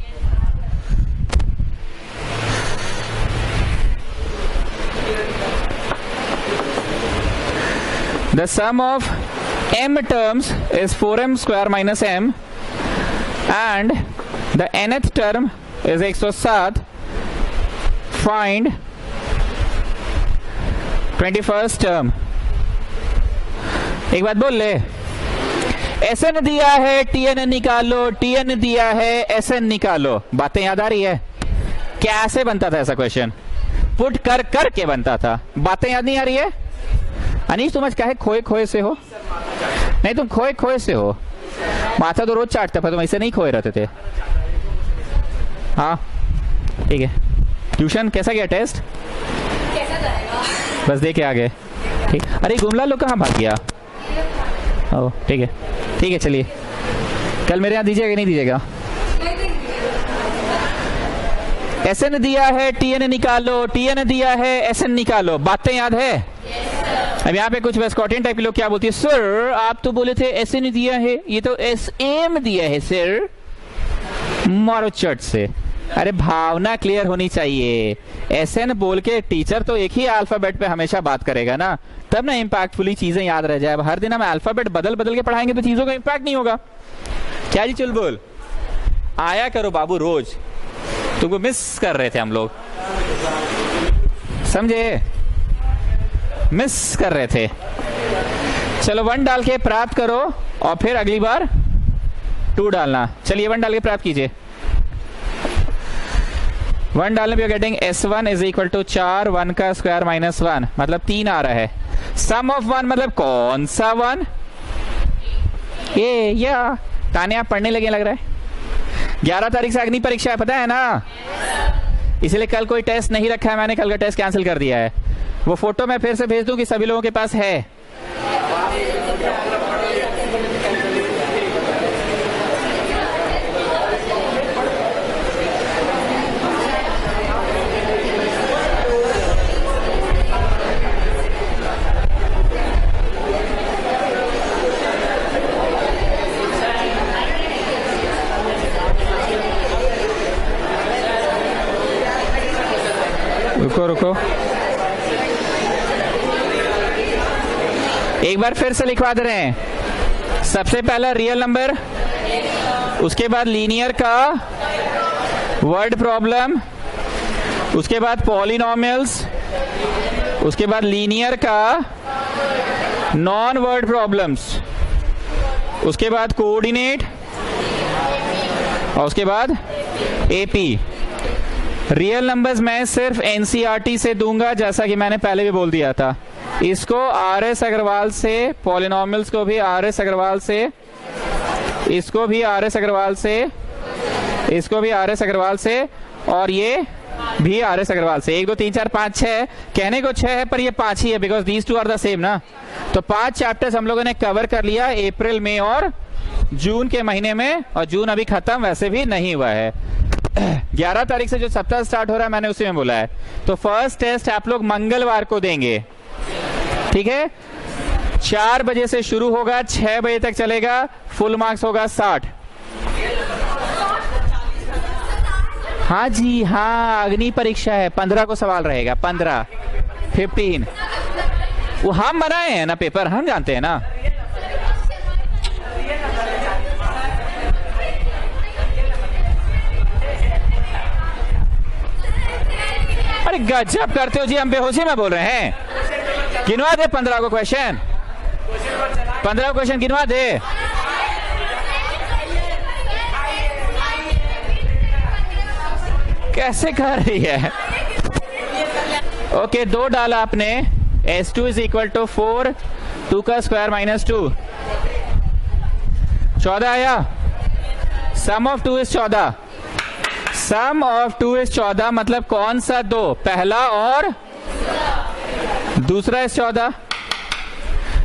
The sum of m terms is 4m square minus m and the nth term is 107. Find 21st term. एक बात बोल ले, Sn दिया है Tn निकालो, Tn दिया है Sn निकालो। बातें याद आ रही है? कैसे बनता था ऐसा क्वेश्चन? पुट कर कर के बनता था। बातें याद नहीं आ रही है? अनीश तुम आज काहे खोए खोए से हो? नहीं तुम खोए खोए से हो, माथा तो रोज चाटता था, तुम ऐसे नहीं खोए रहते थे। हाँ ठीक है। ट्यूशन कैसा गया, टेस्ट
कैसा जाएगा?
बस दे के आ गए। ठीक। अरे गुमला लोग कहाँ भाग गया? ओ ठीक है चलिए, कल मेरे यहाँ दीजिएगा नहीं दीजिएगा? Sn दिया है Tn निकालो, Tn दिया है Sn निकालो। बातें याद है? अब यहाँ पे कुछ वेस्कॉटियन टाइप के लोग क्या बोलती है, सर आप तो बोले थे Sn दिया है, ये तो Sm दिया है सर। मारो चट से। अरे भावना क्लियर होनी चाहिए। Sn बोल के टीचर तो एक ही अल्फाबेट पे हमेशा बात करेगा ना, तब ना इम्पैक्टफुली चीजें याद रह जाए। अब हर दिन हम अल्फाबेट बदल बदल के पढ़ाएंगे तो चीजों का इम्पैक्ट नहीं होगा। क्या जी चुलबुल, आया करो बाबू रोज, तुमको मिस कर रहे थे हम लोग, समझे? मिस कर रहे थे। चलो 1 डाल के प्राप्त करो और फिर अगली बार 2 डालना। चलिए 1 डाल के प्राप्त कीजिए। 1 डालने पे getting S1 is equal to 4, 1 का स्क्वायर -1 मतलब 3 आ रहा है। सम ऑफ वन मतलब कौन सा वन? ये या ताने आप पढ़ने लगे लग रहा है। 11 तारीख से अग्नि परीक्षा है, पता है ना? इसलिए कल कोई टेस्ट नहीं रखा है मैंने, कल का टेस्ट कैंसिल कर दिया है। वो फोटो मैं फिर से भेज दूं कि सभी लोगों के पास है। रुको रुको, एक बार फिर से लिखवा दे रहे हैं। सबसे पहला रियल नंबर, उसके बाद लीनियर का वर्ड प्रॉब्लम, उसके बाद पॉलिनोमियल्स, उसके बाद लीनियर का नॉन वर्ड प्रॉब्लम्स, उसके बाद कोऑर्डिनेट और उसके बाद एपी। रियल नंबर्स मैं सिर्फ एनसीईआरटी से दूंगा, जैसा कि मैंने पहले भी बोल दिया था। इसको आरएस अग्रवाल से, पॉलिनोमियल्स को भी आरएस अग्रवाल से, इसको भी आरएस अग्रवाल से, इसको भी आरएस अग्रवाल से, और ये भी आरएस अग्रवाल से। 1 2 3 4 5 6, कहने को 6 है पर ये 5 ही है, because these two are the same ना। तो 5 चैप्टर्स हम लोगों ने कवर कर लिया अप्रैल में और जून के महीने में, और जून अभी खत्म वैसे भी नहीं हुआ है। 11 तारीख से जो सप्ताह स्टार्ट हो रहा है मैंने उसी में बोला है। तो फर्स्ट टेस्ट आप लोग मंगलवार को देंगे, ठीक है? 4 बजे से शुरू होगा, 6 बजे तक चलेगा, फुल मार्क्स होगा 60। हाँ जी हाँ, अग्नि परीक्षा है, 15 को सवाल रहेगा, 15 15। वो हम बनाए हैं ना पेपर, हम जानते हैं ना। अरे गजब करते हो जी, हम बेहोशी में बोल रहे हैं। गिनवा दे 15 को क्वेश्चन, 15 क्वेश्चन गिनवा दे। कैसे कर रही है? ओके, 2 डाला आपने। S2 इज इक्वल टू 4, 2 का स्क्वायर माइनस 2, 14 आया। Sum of 2 is 14, sum of 2 is 14 मतलब कौन सा 2? पहला और दूसरा इज 14।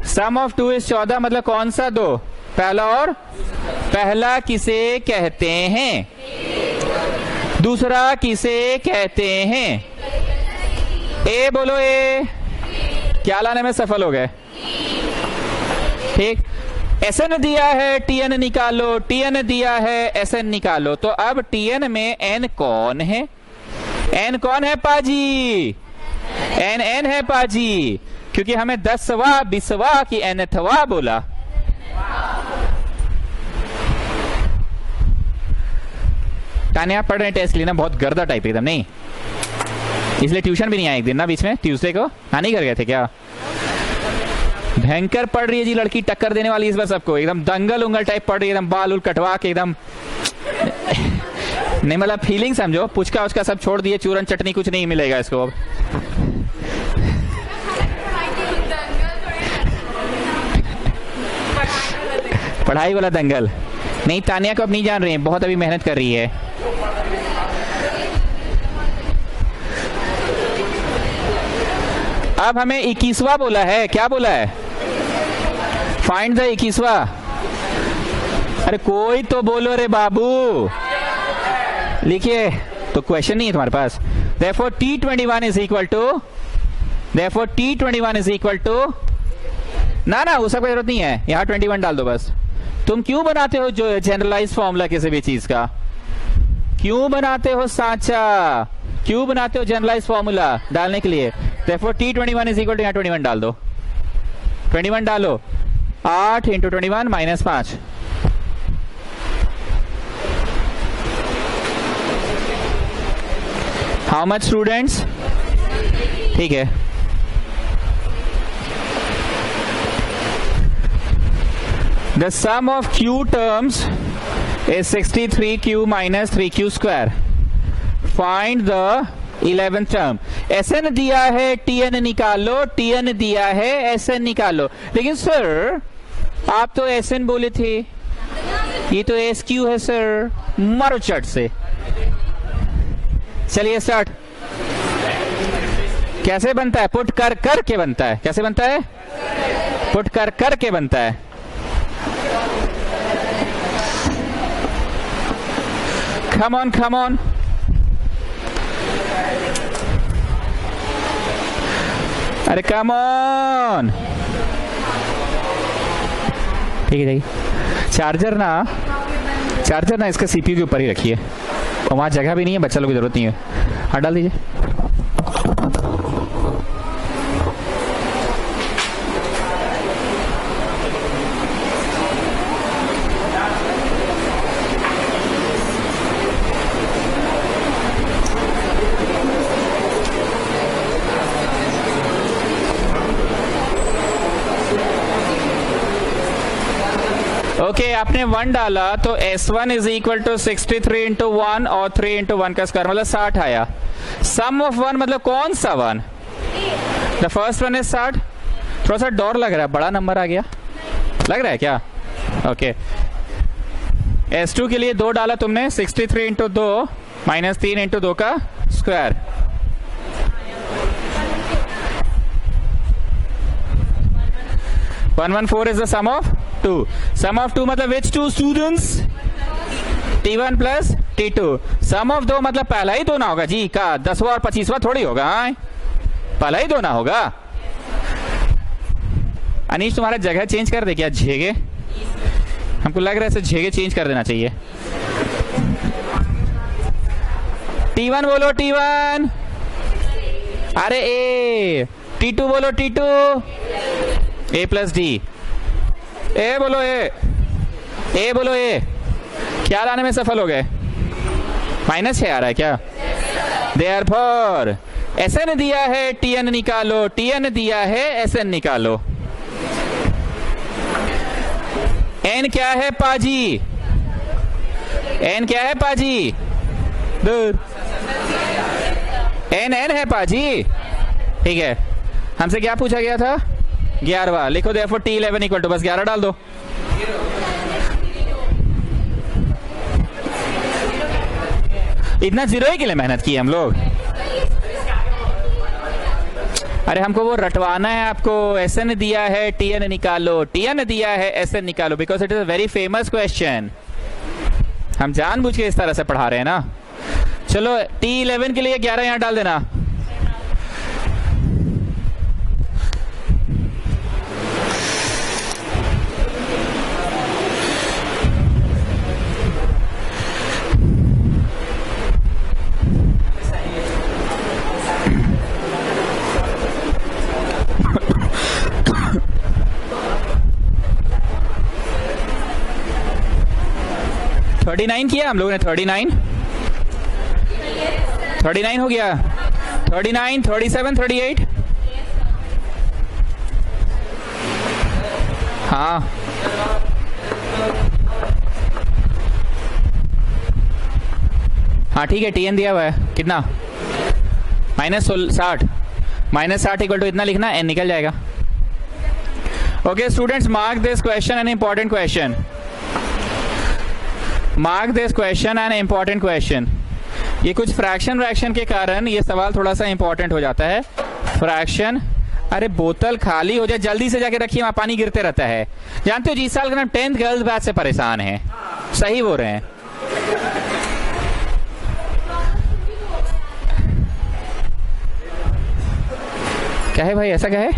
सम ऑफ 2 इज 14 मतलब कौन सा 2? पहला और, पहला किसे कहते हैं? दूसरा किसे कहते हैं? ए बोलो, ए। क्या लाने में सफल हो गए? ठीक। एसएन दिया है, टीएन निकालो, टीएन दिया है, एसएन निकालो। तो अब टीएन में एन कौन है? एन कौन है पाजी? एन एन है पाजी, क्योंकि हमें 10वां 20वां की एनथवा बोला। तानिया पढ़ रहे टेस्ट लेना, बहुत गर्दा टाइप एकदम, नहीं इसलिए ट्यूशन भी नहीं आया एक दिन ना बीच में, ट्यूसडे को नानी कर गए थे क्या? भयंकर पढ़ रही है जी लड़की, टक्कर देने वाली इस बार सबको, एकदम दंगल उंगल टाइप पढ़ रही है, एकदम बाल उल कटवा के एकदम नहीं, मतलब फीलिंग समझो, पुचका उसका सब छोड़ दिए, चूरन चटनी कुछ नहीं मिलेगा इसको अब। पढ़ाई वाला दंगल नहीं, तानिया को अब नहीं जान रही है, बहुत अभी मेहनत कर रही है। अब हमें 21वां बोला है, क्या बोला है? फाइंड द 21वां। अरे कोई तो बोलो रे बाबू, लिखिए। तो क्वेश्चन नहीं है तुम्हारे पास। Therefore T21 is equal to, therefore T21 is equal to, ना ना वो सब की जरूरत नहीं है, यहाँ 21 डाल दो बस। तुम क्यों बनाते हो जो जनरलाइज फॉर्मूला किसी भी चीज का? क्यों बनाते हो साचा? क्यों बनाते हो जनरलाइज फॉर्मूला डालने के लिए? Therefore T21 is equal to, यहाँ 21 डाल दो, 21 डालो। 8 into 21 minus 5। How much students? ठीक है, the sum of q terms is 63q minus 3q square. Find the 11th term. Sn दिया है, Tn निकालो, Tn दिया है, Sn निकालो। लेकिन सर आप तो Sn बोले थे, ये तो Sq है सर। मारो चट से। चलिए स्टार्ट। कैसे बनता है? पुट कर कर के बनता है। कैसे बनता है? पुट कर कर के बनता है। Come on come on. अरे कम ऑन। ठीक है चार्जर ना इसका सीपीयू के ऊपर ही रखिए, और वहां जगह भी नहीं है, बच्चा लोग की जरूरत नहीं है। हाँ डाल दीजिए। ओके आपने 1 डाला तो S1 is equal to 63 into 1 और 3 इंटू 1 का स्क्वायर मतलब 60 आया। सम ऑफ 1 मतलब कौन सा 1? The first one is 60। थोड़ा सा डर लग रहा है, बड़ा नंबर आ गया लग रहा है क्या? ओके S2 के लिए 2 डाला तुमने, 63 इंटू 2 माइनस 3 इंटू 2 का square. One 114 is the sum of 2. Sum of 2 मतलब which two students? T1 plus T2. Sum of 2 मतलब पहला ही 2 ना होगा जी का 10वां और 25वां थोड़ी होगा। पहला ही 2 ना होगा। अनीश तुम्हारा जगह चेंज कर दे क्या? झेगे हमको लग रहा है झेगे चेंज कर देना चाहिए। T1 बोलो T1। अरे ए। T2 बोलो T2। A plus D. ए बोलो ए बोलो ए। क्या लाने में सफल हो गए? माइनस 6 आ रहा है क्या? देयरफॉर Sn दिया है, Tn निकालो, Tn दिया है, Sn निकालो। n क्या है पाजी? n क्या है पाजी? दूर n है पाजी। ठीक है हमसे क्या पूछा गया था? 11वां। लिखो therefore T11 इक्वल टू बस 11 डाल दो। इतना जीरो ही के लिए मेहनत की हम लोग। अरे हमको वो रटवाना है आपको। Sn दिया है, Tn निकालो, Tn दिया है, Sn निकालो, because it is a very famous question. हम जानबूझ के इस तरह से पढ़ा रहे हैं ना। चलो T11 के लिए 11 यहां डाल देना। थर्टी 39 किया हम लोगों ने। 39 हो गया। 39 37 38। हाँ हाँ ठीक है। Tn दिया हुआ है कितना? -60। -60 इक्वल टू इतना लिखना, n निकल जाएगा। Okay students mark this question an important question. Mark this question an important question. ये कुछ फ्रैक्शन के कारण ये सवाल थोड़ा सा इंपॉर्टेंट हो जाता है। फ्रैक्शन। अरे बोतल खाली हो जाए जल्दी से जाके रखिए, वहां पानी गिरते रहता है। जानते हो जी इस साल का 10th गर्ल्स बैच से परेशान है। सही बोल रहे हैं। क्या है भाई, ऐसा क्या है?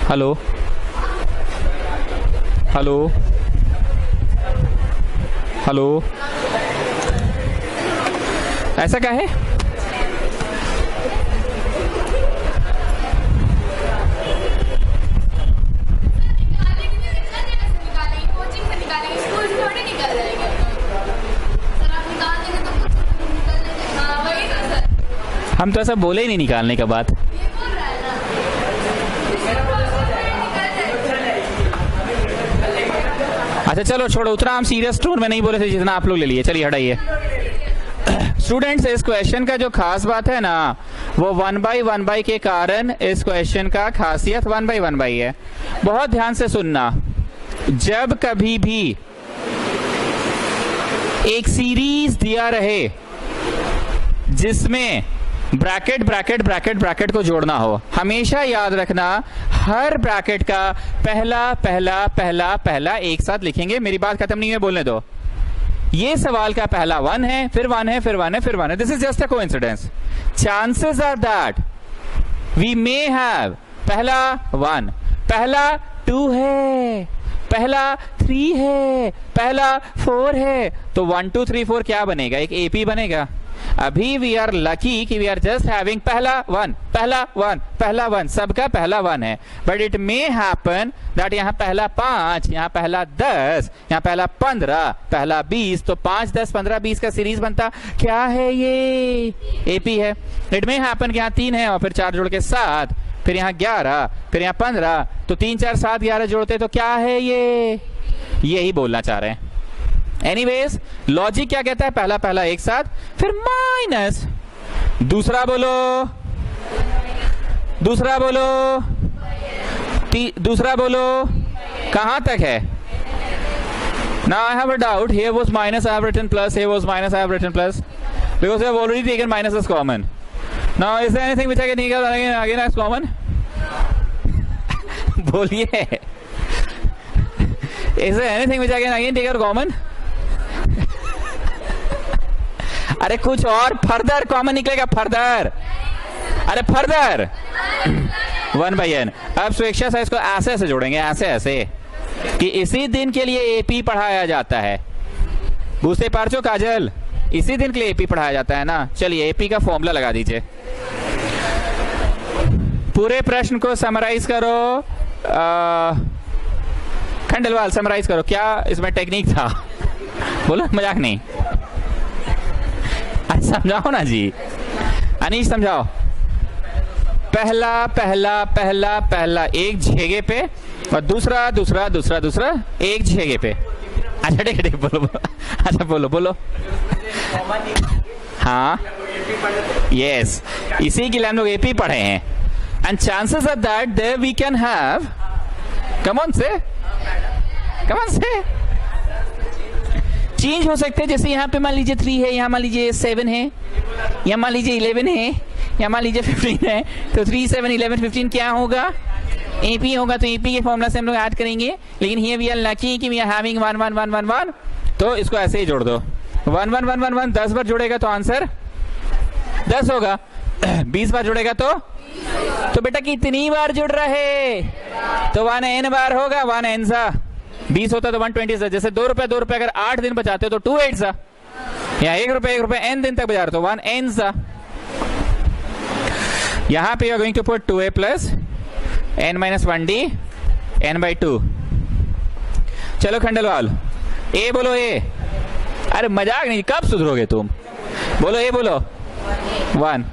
हेलो हेलो हेलो, ऐसा क्या है? हम तो ऐसा बोले ही नहीं निकालने का बात। अच्छा चलो छोड़ो, उतना हम सीरियस टोन में नहीं बोले थे जितना आप लोग ले लिए। चलिए हटाइए। स्टूडेंट्स, इस क्वेश्चन का जो खास बात है ना, वो 1/1 के कारण इस क्वेश्चन का खासियत 1/1 है। बहुत ध्यान से सुनना, जब कभी भी एक सीरीज दिया रहे जिसमें ब्रैकेट ब्रैकेट ब्रैकेट ब्रैकेट को जोड़ना हो, हमेशा याद रखना हर ब्रैकेट का पहला पहला पहला पहला एक साथ लिखेंगे। मेरी बात खत्म नहीं है, बोलने दो। ये सवाल का पहला 1 है, फिर 1 है, फिर 1 है, फिर 1 है। This is just a coincidence. Chances are that we may have पहला 1, पहला 2 है, पहला 3 है, पहला 4 है, तो 1 2 3 4 क्या बनेगा? एक एपी बनेगा। अभी वी आर लकी कि वी आर जस्ट हैविंग पहला 1, पहला 1, पहला 1, सबका पहला 1 है। But it may happen that यहाँ पहला 5, यहाँ पहला 10, यहाँ पहला 15, पहला 20, तो 5 10 15 20 का सीरीज बनता। क्या है ये? एपी है। इट मे हैपन कि यहाँ 3 है और फिर 4 जोड़ के 7, फिर यहाँ 11, फिर यहाँ 15, तो 3 4 7 11 जोड़ते तो क्या है ये? यही बोलना चाह रहे हैं। एनीवेज, लॉजिक क्या कहता है? पहला पहला एक साथ, फिर माइनस, दूसरा बोलो, दूसरा बोलो, दूसरा बोलो, कहां तक है? Now I have a doubt, here was minus, I have written plus, here was minus, I have written plus, because we have already taken minus as common. Now is there anything which I can take again as common? बोलिए, is there anything which I can again take as common? अरे कुछ और further common निकलेगा, further, अरे further 1/n. अब स्वेच्छा से इसको ऐसे ऐसे जोड़ेंगे, ऐसे ऐसे, कि इसी दिन के लिए एपी पढ़ाया जाता है. बुझते पारचो काजल, इसी दिन के लिए एपी पढ़ाया जाता है ना. चलिए एपी का फॉर्मूला लगा दीजिए. पूरे प्रश्न को समराइज करो. खंडेलवाल समराइज करो, क्या इसमें टेक्निक था? बोलो, मजाक नहीं. समझाओ ना जी. अनीश समझाओ. पहला पहला पहला पहला एक जगह पे और दूसरा दूसरा दूसरा दूसरा एक जगह पे. अच्छा ठीक ठीक, बोलो बोलो. अच्छा बोलो बोलो. हाँ यस, इसी के लिए हम लोग एपी पढ़े हैं. And chances are that there we can have, come on say, come on से, चेंज हो सकते हैं. जैसे यहाँ पे मान लीजिए 3 है, यहाँ मान लीजिए 7 है, यहाँ मान लीजिए 11 है, यहाँ मान लीजिए 15 है, तो 3 7 11 15 क्या होगा? एपी होगा. तो एपी के फॉर्मूला से हम लोग ऐड करेंगे. लेकिन हियर वी आर लकी कि वी आर हैविंग 1 1 1 1 1, तो इसको ऐसे ही जोड़ दो. 1 1 1 1 1 10 बार जोड़ेगा तो आंसर 10 होगा. 20 बार जोड़ेगा तो बेटा कितनी बार जुड़ रहे? तो 1n बार होगा. 1n सा 20 होता तो 120 सा. जैसे 2 रुपए 2 रुपए अगर 8 दिन बचाते हो तो 2 8 सा, या 1 रुपए n दिन तक बचा रहे तो 1n सा. यहां पे you are going to put 2a plus n minus 1d n/2. चलो खंडलवाल, ए बोलो. ए, अरे मजाक नहीं, कब सुधरोगे तुम? बोलो ए बोलो. 1.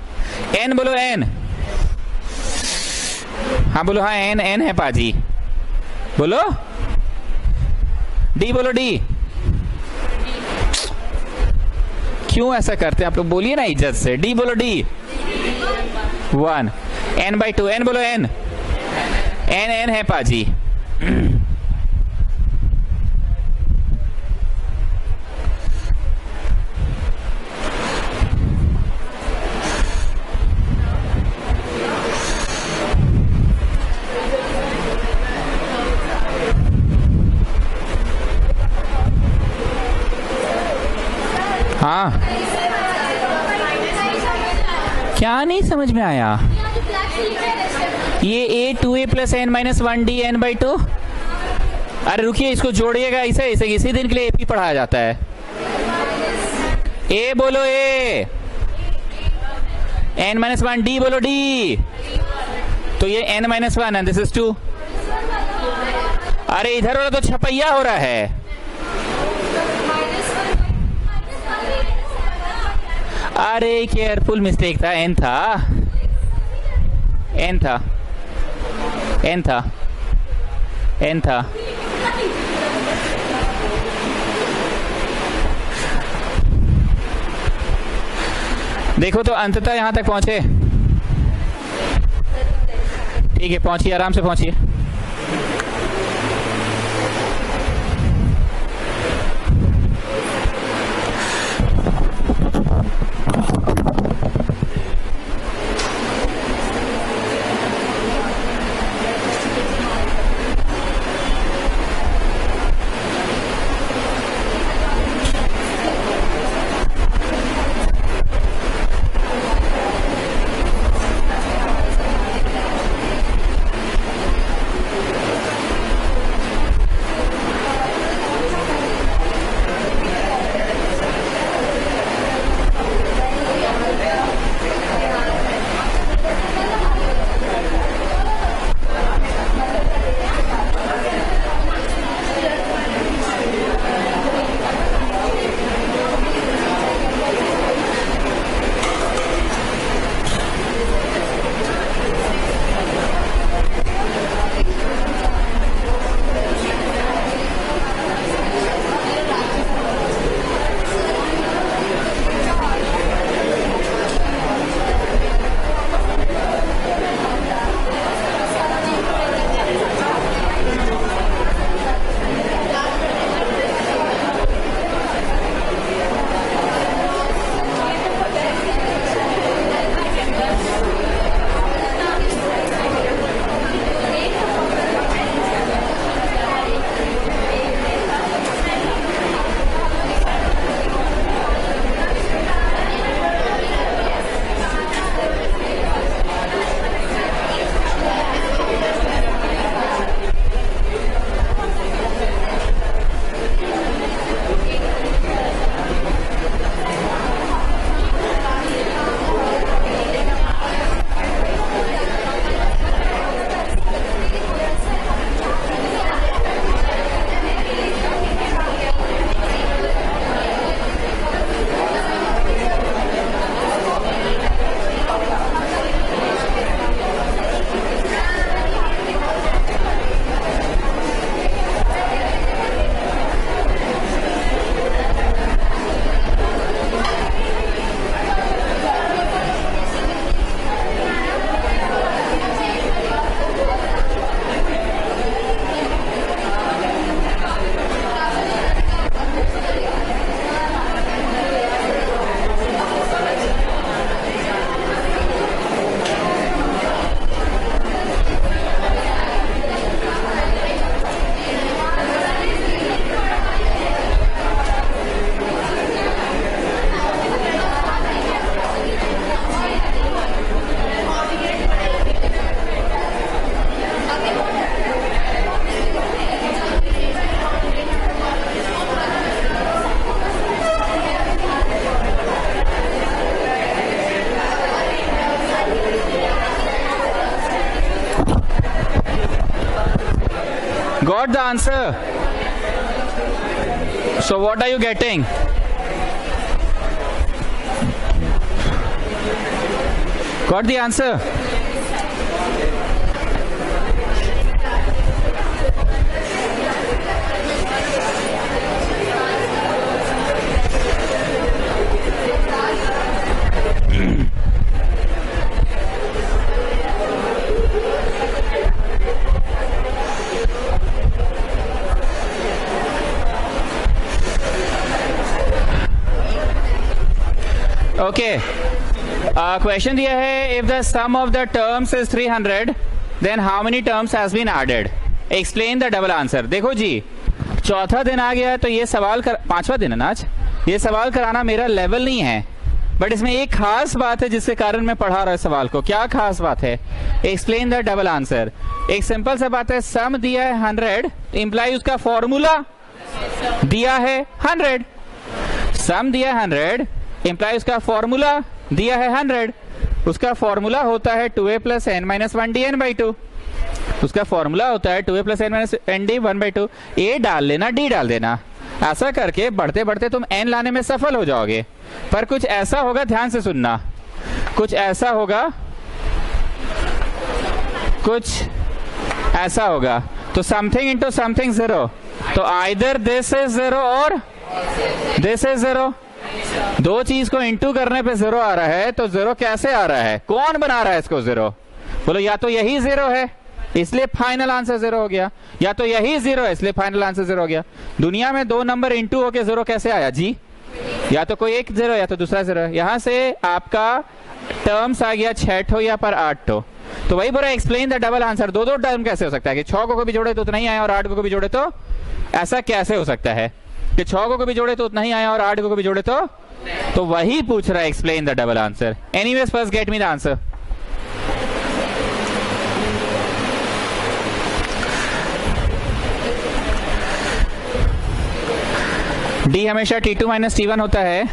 n बोलो. n, हाँ बोलो. हाँ n है पाजी. बोलो. डी बोलो. डी क्यों ऐसा करते हैं आप लोग? बोलिए ना इज्जत से. डी बोलो. D 1 n/2. n बोलो. n n है पाजी. हाँ, क्या नहीं समझ में आया? ये a 2a plus n minus 1d n/2. अरे रुकिए, इसको जोड़िएगा. इसे इसी दिन के लिए एपी पढ़ाया जाता है. ए बोलो. ए n माइनस 1 d बोलो. डी, तो ये n minus 1 and this is 2. अरे इधर वाला तो छपैया हो रहा है. अरे केयरफुल, मिस्टेक था. n था, n था, n था, n था. देखो तो अंततः यहां तक पहुंचे। ठीक है, पहुंचिए, आराम से पहुंचिए। Got the answer? So what are you getting? Got the answer? Okay, question दिया है if the sum of the terms is 300 then how many terms has been added, explain the double answer. देखो जी, चौथा दिन आ गया है तो ये सवाल पांचवा दिन है ना आज, ये सवाल कराना मेरा लेवल नहीं है, बट इसमें एक खास बात है जिसके कारण मैं पढ़ा रहा हूं सवाल को। क्या खास बात है? Explain the double answer. एक सिंपल सा बात है, सम दिया है 100, इंप्लाई उसका फॉर्मूला दिया है 100। सम दिया है 100, इंप्लाई उसका फॉर्मूला दिया है 100। उसका फॉर्मूला होता है 2a plus n minus 1d n by 2। उसका फॉर्मूला होता है 2a plus n minus n d 1 by 2। a डाल लेना, d डाल देना, ऐसा करके बढ़ते बढ़ते तुम n लाने में सफल हो जाओगे। पर कुछ ऐसा होगा, ध्यान से सुनना, कुछ ऐसा होगा, कुछ ऐसा होगा। तो समथिंग इंटू समथिंग 0, तो आइदर दिस इज 0 और दिस इज 0। दो चीज को इंटू करने पे 0 आ रहा है, तो 0 कैसे आ रहा है? कौन बना रहा है इसको 0? बोलो, या तो यही 0 है इसलिए फाइनल आंसर 0 हो गया, या तो यही 0 है इसलिए फाइनल आंसर 0 हो गया। दुनिया में दो नंबर इंटू होके 0 कैसे आया जी? या तो कोई एक 0 या तो दूसरा 0 है। यहां से आपका टर्म्स आ गया 6 ठो या पर 8 ठो। तो वही बोला एक्सप्लेन द डबल आंसर। दो टर्म कैसे हो सकता है कि 6 को भी जोड़े तो उतना ही आया और 8 को भी जोड़े तो? ऐसा कैसे हो सकता है कि 6 को भी जोड़े तो उतना ही आया और 8 को भी जोड़े तो वही पूछ रहा है explain the double answer. Anyways first get me the answer. D हमेशा T2 माइनस T1 होता है।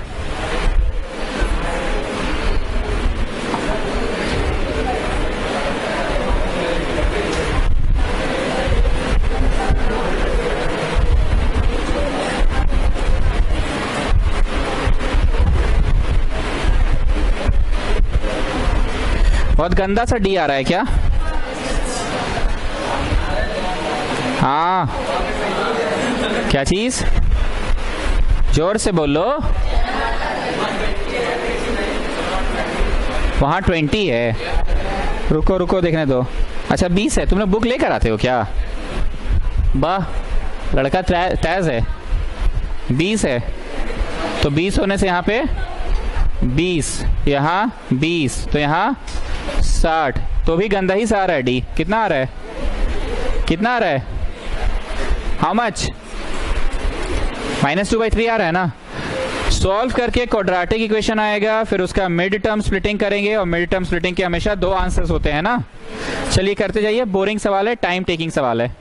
बहुत गंदा सा डी आ रहा है क्या? हाँ, क्या चीज? जोर से बोलो। वहां 20 है। रुको रुको देखने दो। अच्छा 20 है। तुम लोग बुक लेकर आते हो क्या? वाह, लड़का तेज है। 20 है तो 20 होने से यहाँ पे 20, यहाँ 20, तो यहाँ 60, तो भी गंदा ही सा आ रहा है डी। कितना आ रहा है? कितना आ रहा है? How much? -2/3 आ रहा है ना। सॉल्व करके क्वाड्रेटिक इक्वेशन आएगा, फिर उसका मिड टर्म स्प्लिटिंग करेंगे, और मिड टर्म स्प्लिटिंग के हमेशा 2 आंसर्स होते हैं ना। चलिए करते जाइए। बोरिंग सवाल है, टाइम टेकिंग सवाल है।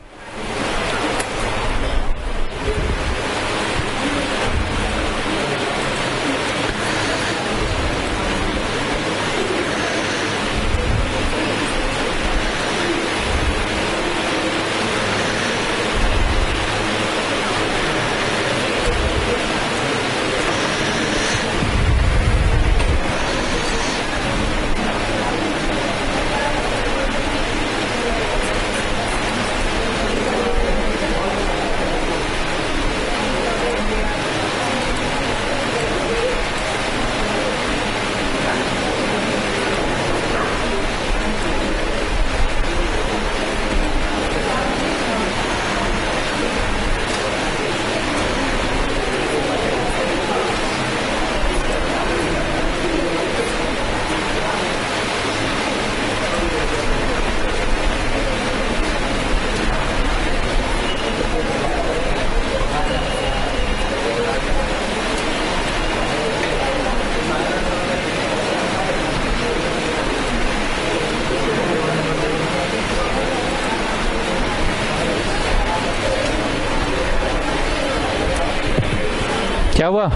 क्या हुआ?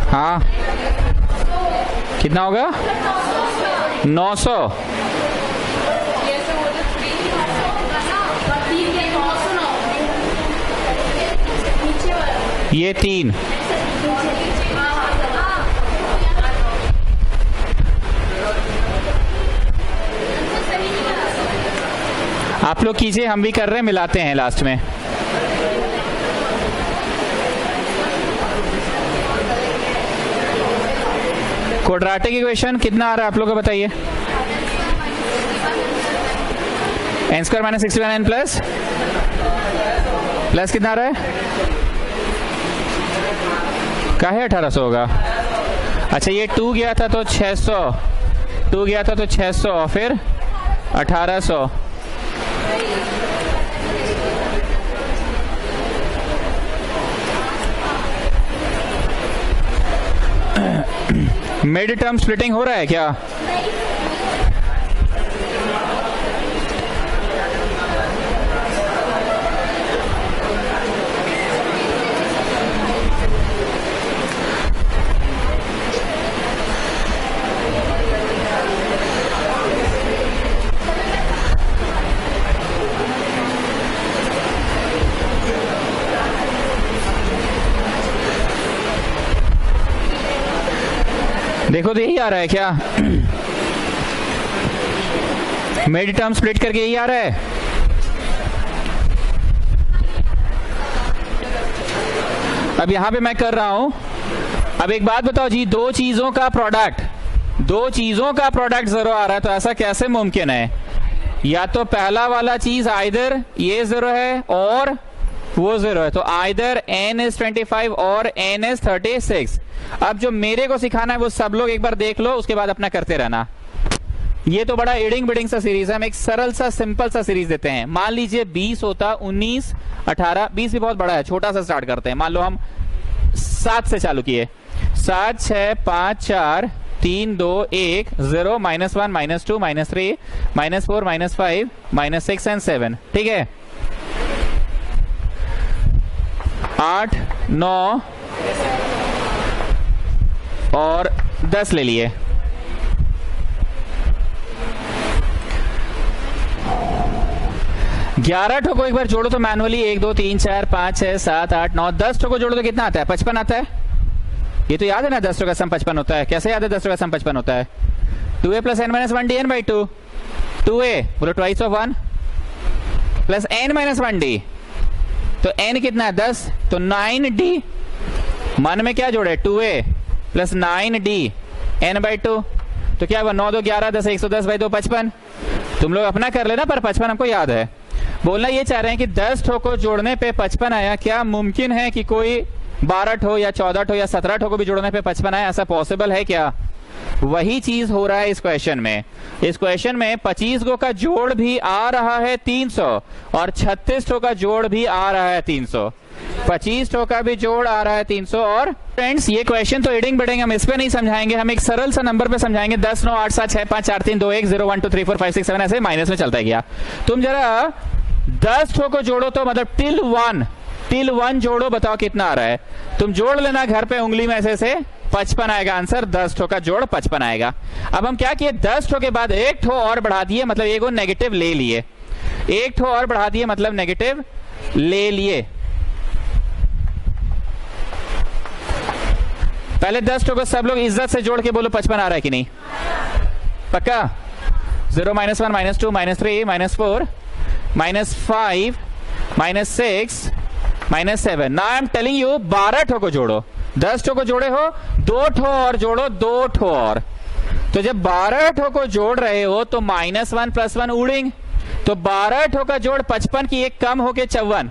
हाँ, कितना होगा? 900। ये 3। आप लोग कीजिए, हम भी कर रहे हैं, मिलाते हैं लास्ट में। क्वाड्रेटिक इक्वेशन कितना आ रहा है आप लोग को बताइए। n square minus 61n plus कितना आ रहा है? क्या है 1800 होगा। अच्छा ये 2 गया था तो 600, 2 गया था तो 600 फिर 1800। मिड टर्म स्प्लिटिंग हो रहा है क्या? देखो तो यही आ रहा है क्या? मिड टर्म स्प्लिट करके यही आ रहा है। अब यहां पे मैं कर रहा हूं। अब एक बात बताओ जी, दो चीजों का प्रोडक्ट जीरो आ रहा है, तो ऐसा कैसे मुमकिन है? या तो पहला वाला चीज आइदर ये जीरो है और वो जीरो है, तो आइदर n is 25 और n is 36। अब जो मेरे को सिखाना है वो सब लोग एक बार देख लो, उसके बाद अपना करते रहना। ये तो बड़ा इडिंग बिडिंग सा सीरीज है, हम एक सरल सा सिंपल सा सीरीज देते हैं। मान लीजिए 20 होता, 19, 18, 20 भी बहुत बड़ा है, छोटा सा स्टार्ट करते हैं। मान लो हम 7 से चालू किए, 7 6 5 4 3 2 1 0 -1 -2 -3 -4 -5 -6 एंड 7। ठीक है, 8 9 और 10 ले लिए। ग्यारह ठो को एक बार जोड़ो तो मैनुअली 1 2 3 4 5 6 7 8 9 10 ठो को जोड़ो तो कितना आता है? 55 आता है। ये तो याद है ना, 10 ठो का सम 55 होता है। कैसे याद है 10 ठो का सम 55 होता है? 2a + n - 1d n/2। 2a बोलो twice of 1 plus n - 1d, तो n कितना है? 10, तो 9d। मन में क्या जोड़े? 2a + 9d n/2। तो क्या हुआ? 9 2 11 10 110/2 55। तुम लोग अपना कर लेना, पर 55 हमको याद है। बोलना ये चाह रहे हैं कि 10 ठो को जोड़ने पे 55 आया। क्या मुमकिन है कि कोई 12 ठो या 14 ठो या 17 ठो को भी जोड़ने पे 55 आया? ऐसा पॉसिबल है क्या? वही चीज हो रहा है इस क्वेश्चन में। इस क्वेश्चन में 25 गो का जोड़ भी आ रहा है 300 और 36 ठो का जोड़ भी आ रहा है 300। 25 ठो का भी जोड़ आ रहा है 300। और फ्रेंड्स ये क्वेश्चन तो एडिंग बढ़ेंगे, हम इस पे नहीं समझाएंगे, हम एक सरल सा नंबर पे समझाएंगे। 10 9 8 7 6 5 4 3 2 1 0 1 2 3 4 5 6 7 ऐसे माइनस में चलता गया। तुम जरा 10 ठो को जोड़ो तो मतलब टिल 1 जोड़ो, बताओ कितना आ रहा है? तुम जोड़ लेना घर पे उंगली में ऐसे 55 आएगा आंसर। 10 ठो का जोड़ 55 आएगा। अब हम क्या किए? 10 ठो के बाद एक ठो और बढ़ा दिए, मतलब एक नेगेटिव ले लिए। एक ठो और बढ़ा दिए मतलब नेगेटिव ले लिए। पहले 10 ठो को सब लोग इज्जत से जोड़ के बोलो 55 आ रहा है कि नहीं? पक्का? 0 -1 -2 -3 -4 -5 -6 -7। Now I am telling you 12 ठो को जोड़ो। 10 ठो को जोड़े हो, 2 ठो और जोड़ो, 2 ठो और। तो जब 12 ठो को जोड़ रहे हो तो -1 + 1 उड़ेंगे, तो 12 ठो का जोड़ 55 की एक कम होके 54।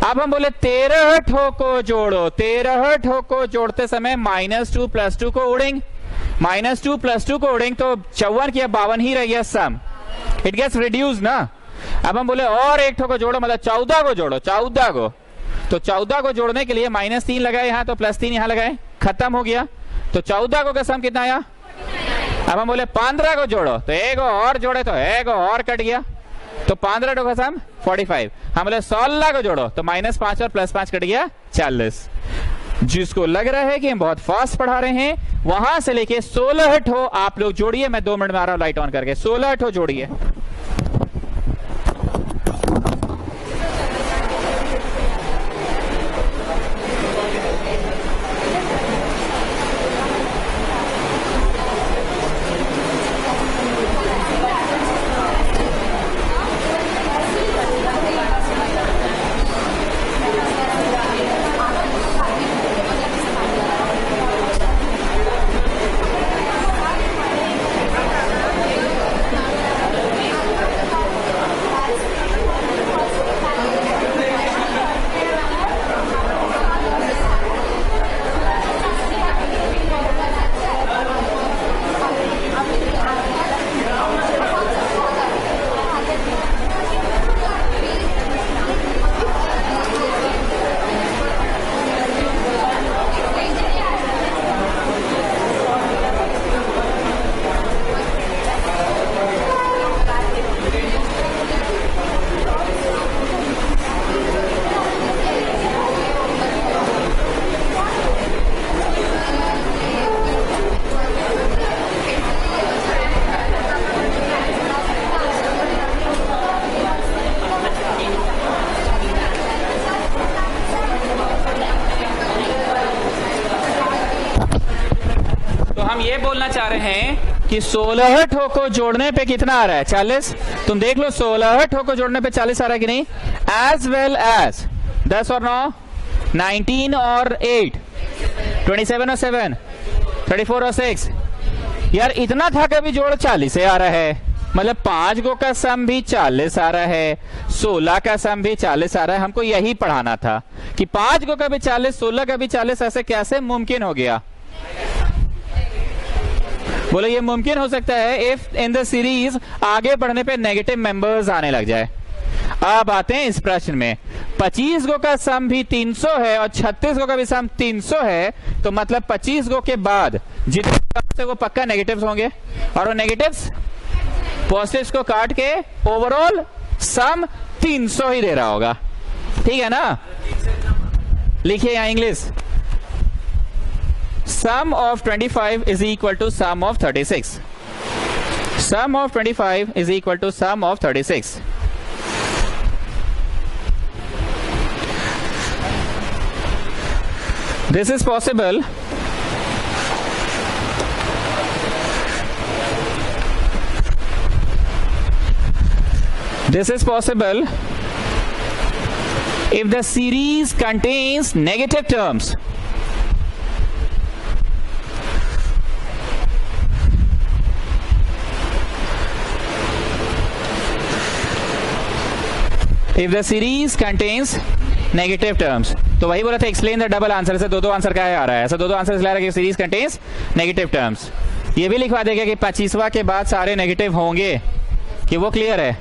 अब हम बोले 13 ठो को जोड़ो। 13 ठो को जोड़ते समय -2 + 2 को उड़ेंगे, -2 + 2 को उड़ेंगे, तो 54 की 52 ही रह गया सम। इट गेट्स रिड्यूस ना। अब हम बोले और एक ठो को जोड़ो, मतलब 14 को जोड़ो, 14 को। तो 14 को जोड़ने के लिए -3 लगाए यहाँ, तो +3 यहाँ लगाए, खत्म हो गया। तो 14 को का सम कितना आया? अब हम बोले 15 को जोड़ो, तो एक और जोड़े तो एक और कट गया, तो 15 का सम 45। हम बोले 16 को जोड़ो, तो -5 और +5 कट गया 40। जिसको लग रहा है कि हम बहुत फास्ट पढ़ा रहे हैं, वहां से लेके 16 ठो आप लोग जोड़िए। मैं 2 मिनट में आ रहा हूं लाइट ऑन करके। 16 ठो जोड़िए। रहे हैं कि 16 ठो को जोड़ने पे कितना आ रहा है, 40। तुम देख लो 16 ठो को जोड़ने पे 40 आ रहा है कि नहीं, एज वेल एज 10 और 9, 19 और 8, 27 और 7, 34 और 6। यार इतना था कभी जोड़ 40 से आ रहा है, मतलब 5 गो का सम भी 40 आ रहा है, 16 का सम भी 40 आ रहा है। हमको यही पढ़ाना था कि 5 गो का भी 40, 16 का भी 40, ऐसे कैसे मुमकिन हो गया। बोले ये मुमकिन हो सकता है इफ इन द सीरीज आगे बढ़ने पे नेगेटिव मेंबर्स आने लग जाए। अब आते हैं इस प्रश्न में, 25 गो का सम भी 300 है और 36 गो का भी सम 300 है, तो मतलब 25 गो के बाद जितने से वो पक्का नेगेटिव्स होंगे, और वो नेगेटिव्स पॉजिटिव्स को काट के ओवरऑल सम 300 ही दे रहा होगा। ठीक है ना, लिखिए यहां English, sum of 25 is equal to sum of 36. Sum of 25 is equal to sum of 36. This is possible if the series contains negative terms. If the series contains negative terms, तो वही बोला था explain the double answer से दो answer का है आ रहा है, ऐसा दो आंसर इसलिए आ रहा है कि सीरीज कंटेन्स नेगेटिव टर्म्स। ये भी लिखवा देगा कि 25वां के बाद सारे नेगेटिव होंगे, कि वो क्लियर है।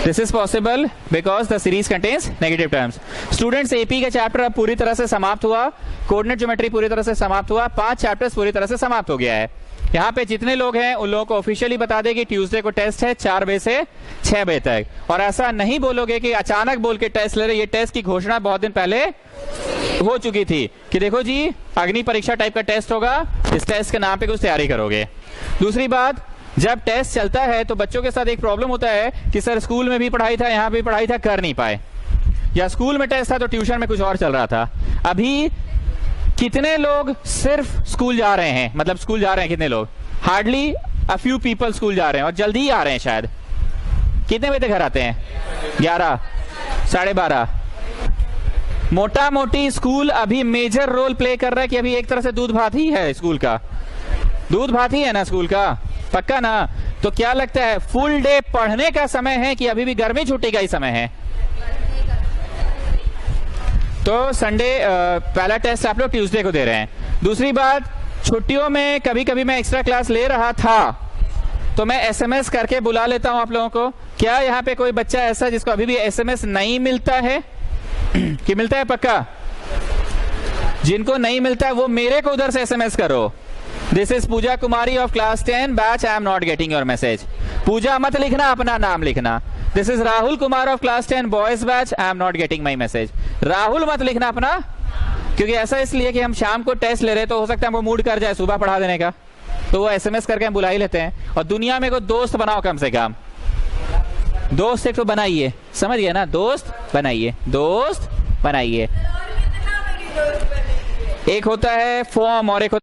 This is possible because the series contains negative terms. Students AP का चैप्टर अब पूरी तरह से समाप्त हुआ, कोऑर्डिनेट ज्योमेट्री पूरी तरह से समाप्त हुआ, 5 चैप्टर्स पूरी तरह से समाप्त हो गया है। यहाँ पे जितने लोग हैं उन लोगों को ऑफिशियली बता दें कि ट्यूसडे को टेस्ट है 4 बजे से 6 बजे तक, और ऐसा नहीं बोलोगे कि अचानक बोल के टेस्ट ले रहे। ये टेस्ट की घोषणा बहुत दिन पहले हो चुकी थी कि देखो जी अग्नि परीक्षा टाइप का टेस्ट होगा, इस टेस्ट के नाम पे कुछ तैयारी करोगे। दूसरी बात, जब टेस्ट चलता है तो बच्चों के साथ एक प्रॉब्लम होता है कि सर स्कूल में भी पढ़ाई था, यहाँ भी पढ़ाई था, कर नहीं पाए, या स्कूल में टेस्ट था तो ट्यूशन में कुछ और चल रहा था। अभी कितने लोग सिर्फ स्कूल जा रहे हैं, मतलब स्कूल जा रहे हैं कितने लोग, hardly a few people school जा रहे हैं, और जल्दी ही आ रहे हैं शायद। कितने बजे तक घर आते हैं, 11, 12:30। मोटा मोटी स्कूल अभी मेजर रोल प्ले कर रहा है कि अभी एक तरह से दूध भात ही है स्कूल का, दूध भात ही है ना स्कूल का, पक्का ना। तो क्या लगता है फुल डे पढ़ने का समय है कि अभी भी गर्मी छुट्टी का ही समय है? तो संडे पहला टेस्ट आप लोग ट्यूसडे को दे रहे हैं। दूसरी बात, छुट्टियों में कभी कभी मैं एक्स्ट्रा क्लास ले रहा था तो मैं एसएमएस करके बुला लेता हूं आप लोगों को। क्या यहाँ पे कोई बच्चा ऐसा जिसको अभी भी एसएमएस नहीं मिलता है कि मिलता है पक्का? जिनको नहीं मिलता है वो मेरे को उधर से एसएमएस करो। This is Pooja Kumari of class 10 batch, I am not getting your message. Pooja मत लिखना, अपना नाम लिखना। This is Rahul Kumar of class 10 boys batch, I am not getting my message. Rahul मत लिखना अपना, क्योंकि ऐसा इसलिए कि हम शाम को टेस्ट ले रहे हैं तो हो सकता है हमको मूड कर जाए सुबह पढ़ा देने का, तो वो एसएमएस करके हम बुला ही लेते हैं। और दुनिया में कोई दोस्त बनाओ, कम से कम दोस्त एक तो बनाइए, समझ गए ना, दोस्त बनाइए, दोस्त बनाइए। एक होता है फॉर्म और एक